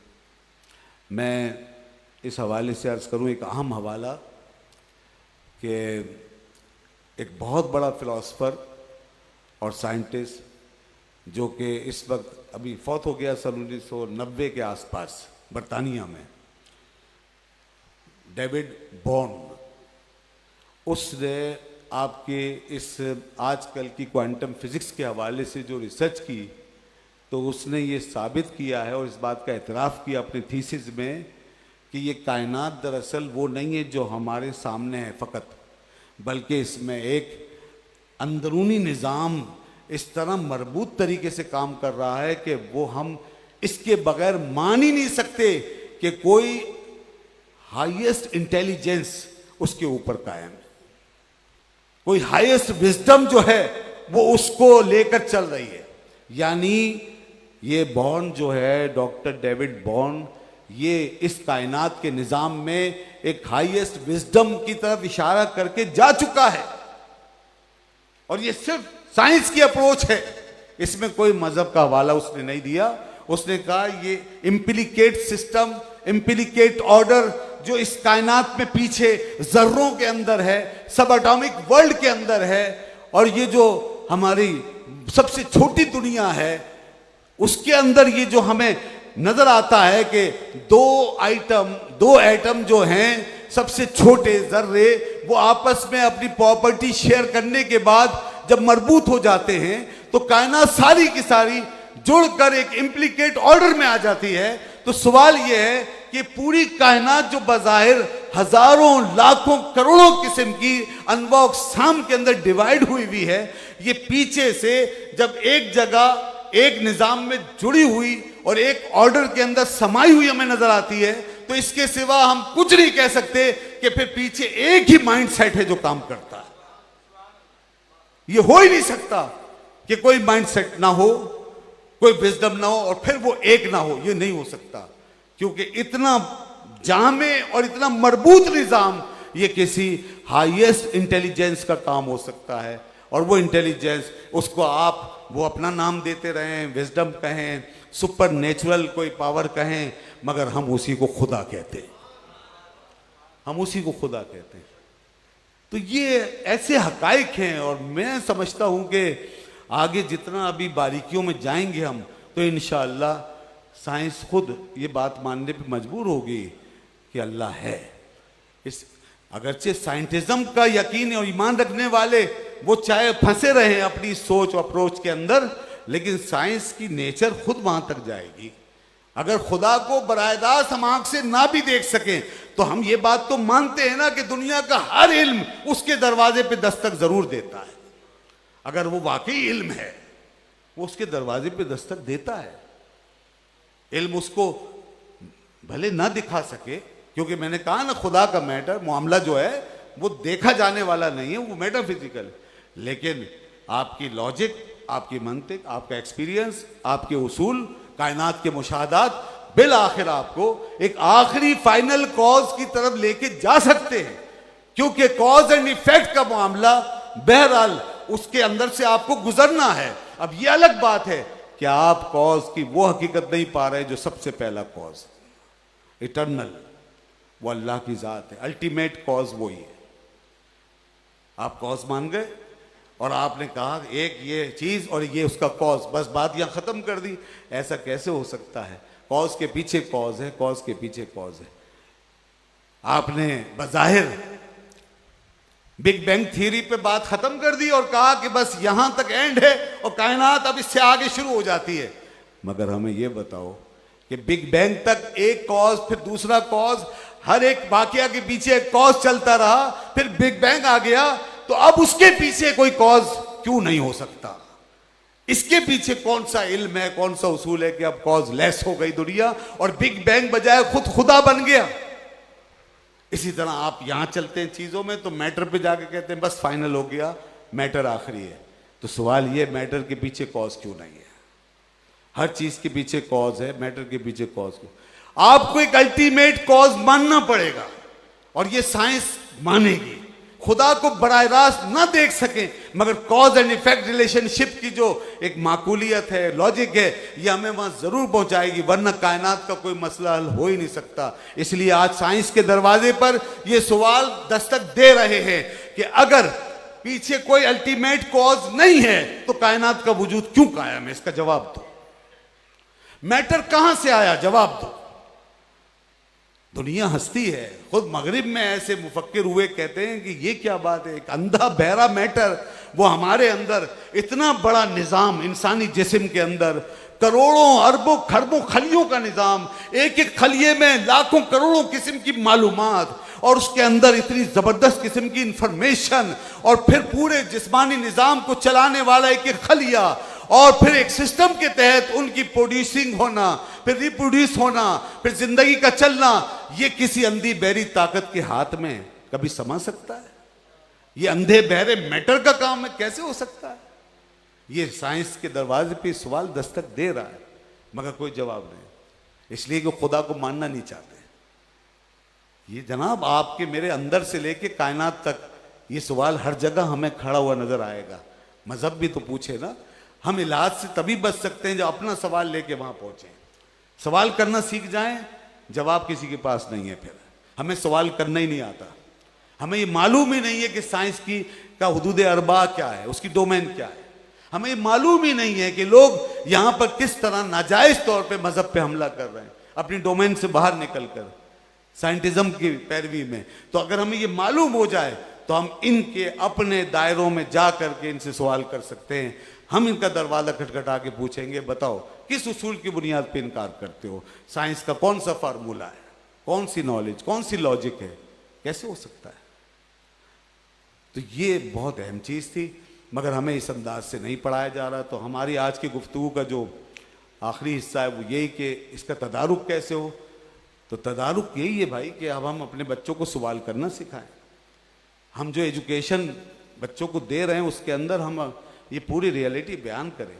मैं इस हवाले से अर्ज करूं एक अहम हवाला कि एक बहुत बड़ा फिलोसफर और साइंटिस्ट जो कि इस वक्त अभी फौत हो गया सन 1990 के आसपास बरतानिया में, डेविड बॉर्न, उसने आपके इस आजकल की क्वांटम फिजिक्स के हवाले से जो रिसर्च की, तो उसने ये साबित किया है और इस बात का एतराफ़ किया अपने थीसिस में कि ये कायनात दरअसल वो नहीं है जो हमारे सामने है फ़कत, बल्कि इसमें एक अंदरूनी निज़ाम इस तरह मरबूत तरीके से काम कर रहा है कि वो हम इसके बगैर मान ही नहीं सकते कि कोई हाईएस्ट इंटेलिजेंस उसके ऊपर कायम है, कोई हाईएस्ट विजडम जो है वो उसको लेकर चल रही है। यानी ये बॉर्न जो है, डॉक्टर डेविड बॉर्न, ये इस कायनात के निज़ाम में एक हाईएस्ट विजडम की तरफ इशारा करके जा चुका है। और ये सिर्फ साइंस की अप्रोच है, इसमें कोई मजहब का हवाला उसने नहीं दिया। उसने कहा ये इम्प्लीकेट सिस्टम, इम्प्लीकेट ऑर्डर जो इस कायनात में पीछे जर्रों के अंदर है, सब एटॉमिक वर्ल्ड के अंदर है, और ये जो हमारी सबसे छोटी दुनिया है उसके अंदर ये जो हमें नजर आता है कि दो एटम जो हैं सबसे छोटे जर्रे, वो आपस में अपनी प्रॉपर्टी शेयर करने के बाद जब मरबूत हो जाते हैं तो कायनात सारी की सारी जुड़कर एक इम्प्लीकेट ऑर्डर में आ जाती है। तो सवाल यह है कि पूरी कायनात जो बज़ाहिर हजारों लाखों करोड़ों किस्म की अनवा अक़साम के अंदर डिवाइड हुई हुई है, ये पीछे से जब एक जगह एक निज़ाम में जुड़ी हुई और एक ऑर्डर के अंदर समाई हुई हमें नजर आती है, तो इसके सिवा हम कुछ नहीं कह सकते कि फिर पीछे एक ही माइंड सेट है जो काम करता है। ये हो ही नहीं सकता कि कोई माइंड सेट ना हो, कोई विजडम ना हो और फिर वो एक ना हो, ये नहीं हो सकता, क्योंकि इतना जामे और इतना मरबूत निज़ाम ये किसी हाईएस्ट इंटेलिजेंस का काम हो सकता है। और वो इंटेलिजेंस, उसको आप वो अपना नाम देते रहें, विजडम कहें, सुपर नेचुरल कोई पावर कहें, मगर हम उसी को खुदा कहते हैं, हम उसी को खुदा कहते हैं। तो ये ऐसे हकाइक हैं, और मैं समझता हूं कि आगे जितना अभी बारीकियों में जाएंगे हम, तो इंशाअल्लाह साइंस खुद ये बात मानने पे मजबूर होगी कि अल्लाह है। इस अगरचे साइंटिज्म का यकीन और ईमान रखने वाले वो चाहे फंसे रहे अपनी सोच और अप्रोच के अंदर, लेकिन साइंस की नेचर खुद वहां तक जाएगी। अगर खुदा को बराहरास्त हम आंख से ना भी देख सकें तो हम ये बात तो मानते हैं ना कि दुनिया का हर इल्म उसके दरवाजे पे दस्तक जरूर देता है। अगर वो वाकई इल्म है, वो उसके दरवाजे पे दस्तक देता है। इल्म उसको भले ना दिखा सके, क्योंकि मैंने कहा ना खुदा का मैटर मामला जो है वो देखा जाने वाला नहीं है, वो मेटाफिजिकल, लेकिन आपकी लॉजिक, आपकी मंतिक, आपका एक्सपीरियंस, आपके उसूल, कायनात के मुशाहदात बिल आखिर आपको एक आखिरी फाइनल कॉज की तरफ लेके जा सकते हैं, क्योंकि कॉज एंड इफेक्ट का मामला बहरहाल उसके अंदर से आपको गुजरना है। अब ये अलग बात है कि आप कॉज की वो हकीकत नहीं पा रहे जो सबसे पहला कॉज, इटर्नल, वो अल्लाह की जात है, अल्टीमेट कॉज वही है। आप कॉज मान गए और आपने कहा एक ये चीज और ये उसका कॉज, बस बात यहां खत्म कर दी। ऐसा कैसे हो सकता है? कॉज के पीछे कॉज है, कॉज के पीछे कॉज है। आपने बज़ाहिर बिग बैंग थ्योरी पे बात खत्म कर दी और कहा कि बस यहां तक एंड है और कायनात अब इससे आगे शुरू हो जाती है। मगर हमें यह बताओ कि बिग बैंग तक एक कॉज, फिर दूसरा कॉज, हर एक वाकया के पीछे एक कॉज चलता रहा, फिर बिग बैंग आ गया, तो अब उसके पीछे कोई कॉज क्यों नहीं हो सकता? इसके पीछे कौन सा इल्म है, कौन सा उसूल है कि अब कॉज लेस हो गई दुनिया और बिग बैंग बजाय खुद खुदा बन गया? इसी तरह आप यहां चलते हैं चीजों में तो मैटर पे जाके कहते हैं बस फाइनल हो गया, मैटर आखिरी है। तो सवाल ये, मैटर के पीछे कॉज क्यों नहीं है? हर चीज के पीछे कॉज है, मैटर के पीछे कॉज क्यों? आपको एक अल्टीमेट कॉज मानना पड़ेगा और ये साइंस मानेगी। खुदा को बराह रास्त ना देख सके मगर कॉज एंड इफेक्ट रिलेशनशिप की जो एक माकूलियत है, लॉजिक है, ये हमें वहां जरूर पहुंचाएगी, वरना कायनात का कोई मसला हल हो ही नहीं सकता। इसलिए आज साइंस के दरवाजे पर ये सवाल दस्तक दे रहे हैं कि अगर पीछे कोई अल्टीमेट कॉज नहीं है तो कायनात का वजूद क्यों कायम है? इसका जवाब दो। मैटर कहां से आया? जवाब दो। दुनिया हंसती है, खुद मगरिब में ऐसे मुफक्किर हुए कहते हैं कि ये क्या बात है, एक अंधा बहरा मैटर, वो हमारे अंदर इतना बड़ा निजाम, इंसानी जिस्म के अंदर करोड़ों अरबों खरबों खलियों का निजाम, एक एक खलिए में लाखों करोड़ों किस्म की मालूमात और उसके अंदर इतनी जबरदस्त किस्म की इंफॉर्मेशन और फिर पूरे जिस्मानी निजाम को चलाने वाला एक एक खलिया और फिर एक सिस्टम के तहत उनकी प्रोड्यूसिंग होना, फिर रिप्रोड्यूस होना, फिर जिंदगी का चलना, ये किसी अंधी बहरी ताकत के हाथ में कभी समा सकता है? ये अंधे बहरे मैटर का काम है, कैसे हो सकता है? ये साइंस के दरवाजे पे सवाल दस्तक दे रहा है मगर कोई जवाब नहीं, इसलिए कि खुदा को मानना नहीं चाहते। ये जनाब आपके मेरे अंदर से लेके कायनात तक ये सवाल हर जगह हमें खड़ा हुआ नजर आएगा। मजहब भी तो पूछे ना, हम इलाज से तभी बच सकते हैं जब अपना सवाल लेके वहां पहुंचे। सवाल करना सीख जाएं, जवाब किसी के पास नहीं है, फिर हमें सवाल करना ही नहीं आता। हमें ये मालूम ही नहीं है कि साइंस की का हुदूद अरबा क्या है, उसकी डोमेन क्या है। हमें ये मालूम ही नहीं है कि लोग यहां पर किस तरह नाजायज तौर पे मजहब पे हमला कर रहे हैं अपनी डोमेन से बाहर निकलकर साइंटिज्म की पैरवी में। तो अगर हमें ये मालूम हो जाए तो हम इनके अपने दायरों में जा करके इनसे सवाल कर सकते हैं। हम इनका दरवाजा खटखटा के पूछेंगे, बताओ किस उसूल की बुनियाद पे इनकार करते हो? साइंस का कौन सा फार्मूला है, कौन सी नॉलेज, कौन सी लॉजिक है, कैसे हो सकता है? तो ये बहुत अहम चीज थी मगर हमें इस अंदाज से नहीं पढ़ाया जा रहा। तो हमारी आज की गुफ्तगू का जो आखिरी हिस्सा है वो यही कि इसका तदारुक कैसे हो। तो तदारुक यही है भाई कि अब हम अपने बच्चों को सवाल करना सिखाएं। हम जो एजुकेशन बच्चों को दे रहे हैं उसके अंदर हम ये पूरी रियलिटी बयान करें,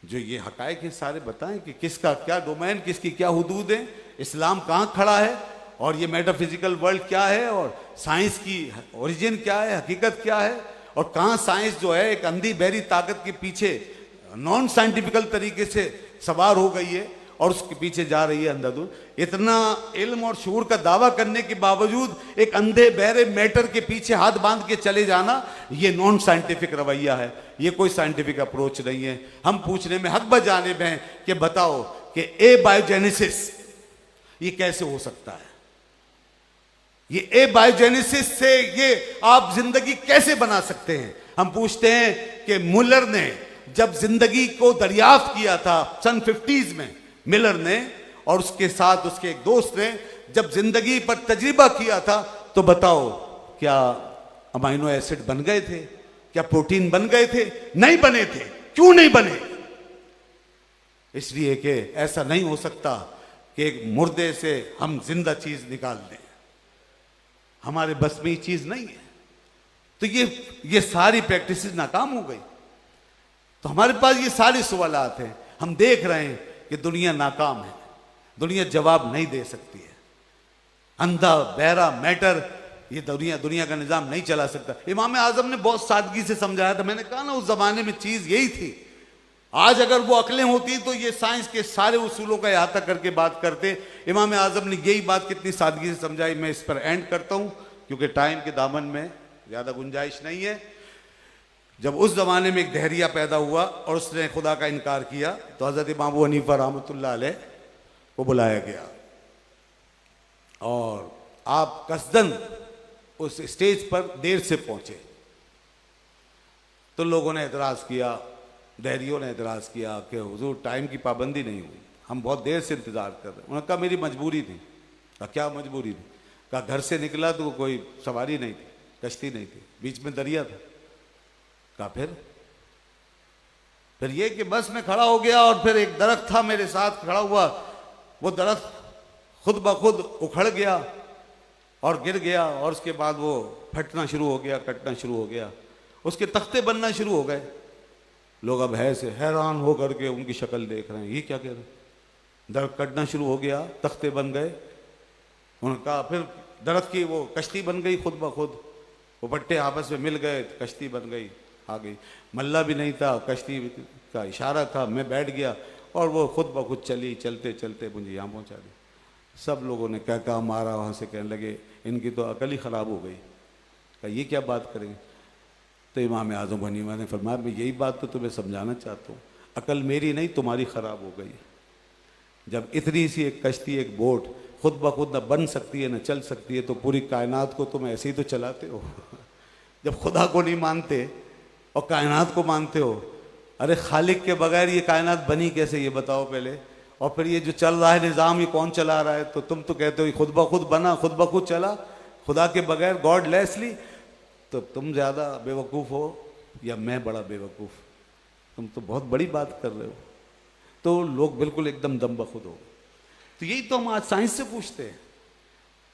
जो ये हकायक है सारे बताएं कि किसका क्या डोमेन, किसकी क्या हुदूद है, इस्लाम कहाँ खड़ा है और ये मेटाफिजिकल वर्ल्ड क्या है और साइंस की ओरिजिन क्या है, हकीकत क्या है और कहाँ साइंस जो है एक अंधी बहरी ताकत के पीछे नॉन साइंटिफिकल तरीके से सवार हो गई है और उसके पीछे जा रही है अंधाधुंध। इतना इल्म और शूर का दावा करने के बावजूद एक अंधे बहरे मैटर के पीछे हाथ बांध के चले जाना, ये नॉन साइंटिफिक रवैया है, ये कोई साइंटिफिक अप्रोच नहीं है। हम पूछने में हक बजानिब हैं कि बताओ कि ए बायोजेनेसिस ये कैसे हो सकता है? ये ए बायोजेनेसिस से ये आप जिंदगी कैसे बना सकते हैं? हम पूछते हैं कि मुलर ने जब जिंदगी को दरियाफ्त किया था सन 50s में, मिलर ने और उसके साथ उसके एक दोस्त ने जब जिंदगी पर तजर्बा किया था, तो बताओ क्या अमाइनो एसिड बन गए थे? क्या प्रोटीन बन गए थे? नहीं बने थे। क्यों नहीं बने? इसलिए कि ऐसा नहीं हो सकता कि एक मुर्दे से हम जिंदा चीज निकाल दें, हमारे बस में ये चीज नहीं है। तो ये सारी प्रैक्टिसेस नाकाम हो गई। तो हमारे पास ये सारे सवालात हैं, हम देख रहे हैं कि दुनिया नाकाम है, दुनिया जवाब नहीं दे सकती है। अंधा बहरा मैटर ये दुनिया का निज़ाम नहीं चला सकता। इमाम आज़म ने बहुत सादगी से समझाया था। मैंने कहा ना उस ज़माने में चीज़ यही थी। आज अगर वो अकलें होती तो ये साइंस के सारे उसूलों का अहाता करके बात करते। इमाम आज़म ने यही बात कितनी सादगी से समझाई। मैं इस पर एंड करता हूँ क्योंकि टाइम के दामन में ज़्यादा गुंजाइश नहीं है। जब उस ज़माने में एक दहरिया पैदा हुआ और उसने खुदा का इनकार किया तो हज़रत इमाम अबू हनीफा रहमतुल्लाह अलैह को बुलाया गया और आप कसदन उस स्टेज पर देर से पहुंचे। तो लोगों ने एतराज़ किया, दहरियों ने एतराज़ किया कि हुजूर टाइम की पाबंदी नहीं हुई, हम बहुत देर से इंतज़ार कर रहे हैं। उन्होंने कहा मेरी मजबूरी थी। कहा क्या मजबूरी थी? कहा घर से निकला तो कोई सवारी नहीं थी, कश्ती नहीं थी, बीच में दरिया था। कहा फिर ये कि बस मैं खड़ा हो गया और फिर एक दरख्त था मेरे साथ खड़ा हुआ, वो दरख्त खुद ब खुद उखड़ गया और गिर गया और उसके बाद वो फटना शुरू हो गया, कटना शुरू हो गया, उसके तख्ते बनना शुरू हो गए। लोग अब हैरान हो करके उनकी शक्ल देख रहे हैं, ये क्या कह रहे हैं? दरख्त कटना शुरू हो गया, तख्ते बन गए। उन्होंने कहा फिर दरख्त की वो कश्ती बन गई खुद ब खुद, वो पट्टे आपस में मिल गए, कश्ती बन गई, आ गई। मल्ला भी नहीं था, कश्ती का इशारा था, मैं बैठ गया और वो खुद ब खुद चली, चलते चलते मुझे यहाँ पहुँचा दी। सब लोगों ने क्या कहा मारा, वहाँ से कहने लगे इनकी तो अकल ही ख़राब हो गई। कहा ये क्या बात करेंगे? तो इमाम आज़म हनीफा ने फरमाया मैं यही बात तो तुम्हें समझाना चाहता हूँ, अकल मेरी नहीं तुम्हारी ख़राब हो गई। जब इतनी सी एक कश्ती, एक बोट खुद ब खुद न बन सकती है न चल सकती है तो पूरी कायनात को तुम ऐसे ही तो चलाते हो। जब खुदा को नहीं मानते और कायनात को मानते हो, अरे खालिक के बगैर ये कायनात बनी कैसे ये बताओ पहले। और फिर ये जो चल रहा है निज़ाम, ये कौन चला रहा है? तो तुम तो कहते हो खुद ब खुद बना, खुद ब खुद चला, खुदा के बगैर, गॉड लेसली। तो तुम ज़्यादा बेवकूफ़ हो या मैं बड़ा बेवकूफ़? तुम तो बहुत बड़ी बात कर रहे हो। तो लोग बिल्कुल एकदम दम बखुद हो। तो यही तो हम आज साइंस से पूछते हैं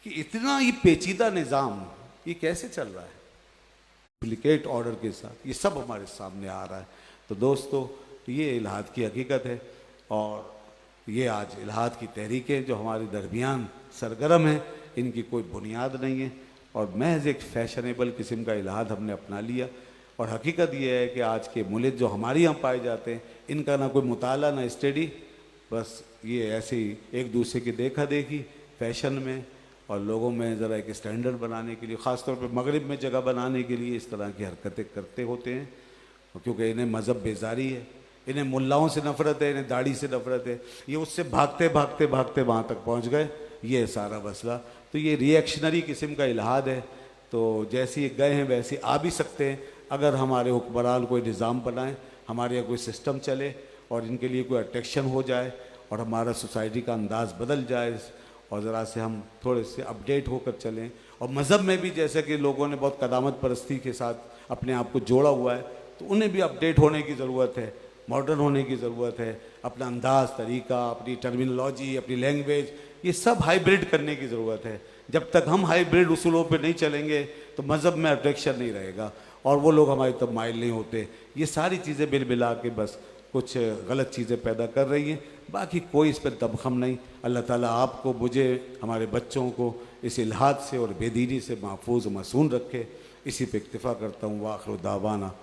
कि इतना ये पेचीदा निज़ाम ये कैसे चल रहा है डुप्लीकेट ऑर्डर के साथ, ये सब हमारे सामने आ रहा है। तो दोस्तों ये इल्हाद की हकीकत है और ये आज इल्हाद की तहरीकें जो हमारे दरमियान सरगर्म हैं इनकी कोई बुनियाद नहीं है और महज एक फैशनेबल किस्म का इल्हाद हमने अपना लिया। और हकीकत ये है कि आज के मुल्क जो हमारे यहाँ पाए जाते हैं इनका ना कोई मुताला ना स्टडी, बस ये ऐसे ही एक दूसरे की देखा देखी फैशन में और लोगों में ज़रा एक स्टैंडर्ड बनाने के लिए, ख़ासतौर पर मगरिब में जगह बनाने के लिए इस तरह की हरकतें करते होते हैं। क्योंकि इन्हें मज़हब बेजारी है, इन्हें मुल्लाओं से नफ़रत है, इन्हें दाढ़ी से नफ़रत है, ये उससे भागते भागते भागते वहाँ तक पहुँच गए। ये सारा मसला तो ये रिएक्शनरी किस्म का इल्हाद है। तो जैसे ये गए हैं वैसे आ भी सकते हैं अगर हमारे हुक्मरान कोई निज़ाम बनाएं, हमारे यहाँ कोई सिस्टम चले और इनके लिए कोई अट्रैक्शन हो जाए और हमारा सोसाइटी का अंदाज़ बदल जाए और ज़रा से हम थोड़े से अपडेट होकर चलें। और मज़हब में भी जैसे कि लोगों ने बहुत कदामत परस्ती के साथ अपने आप को जोड़ा हुआ है तो उन्हें भी अपडेट होने की ज़रूरत है, मॉडर्न होने की ज़रूरत है। अपना अंदाज़, तरीका, अपनी टर्मिनोलॉजी, अपनी लैंग्वेज, ये सब हाइब्रिड करने की ज़रूरत है। जब तक हम हाइब्रिड उसूलों पे नहीं चलेंगे तो मज़हब में अट्रैक्शन नहीं रहेगा और वो लोग हमारी तरफ माइल नहीं होते। ये सारी चीज़ें बिल मिला के बस कुछ गलत चीज़ें पैदा कर रही हैं, बाकी कोई इस पर दमखम नहीं। अल्लाह ताला आपको, मुझे, हमारे बच्चों को इस इल्हाद से और बेदीनी से महफूज मसून रखे। इसी पे इक्तिफ़ा करता हूँ। वाखिर दावाना।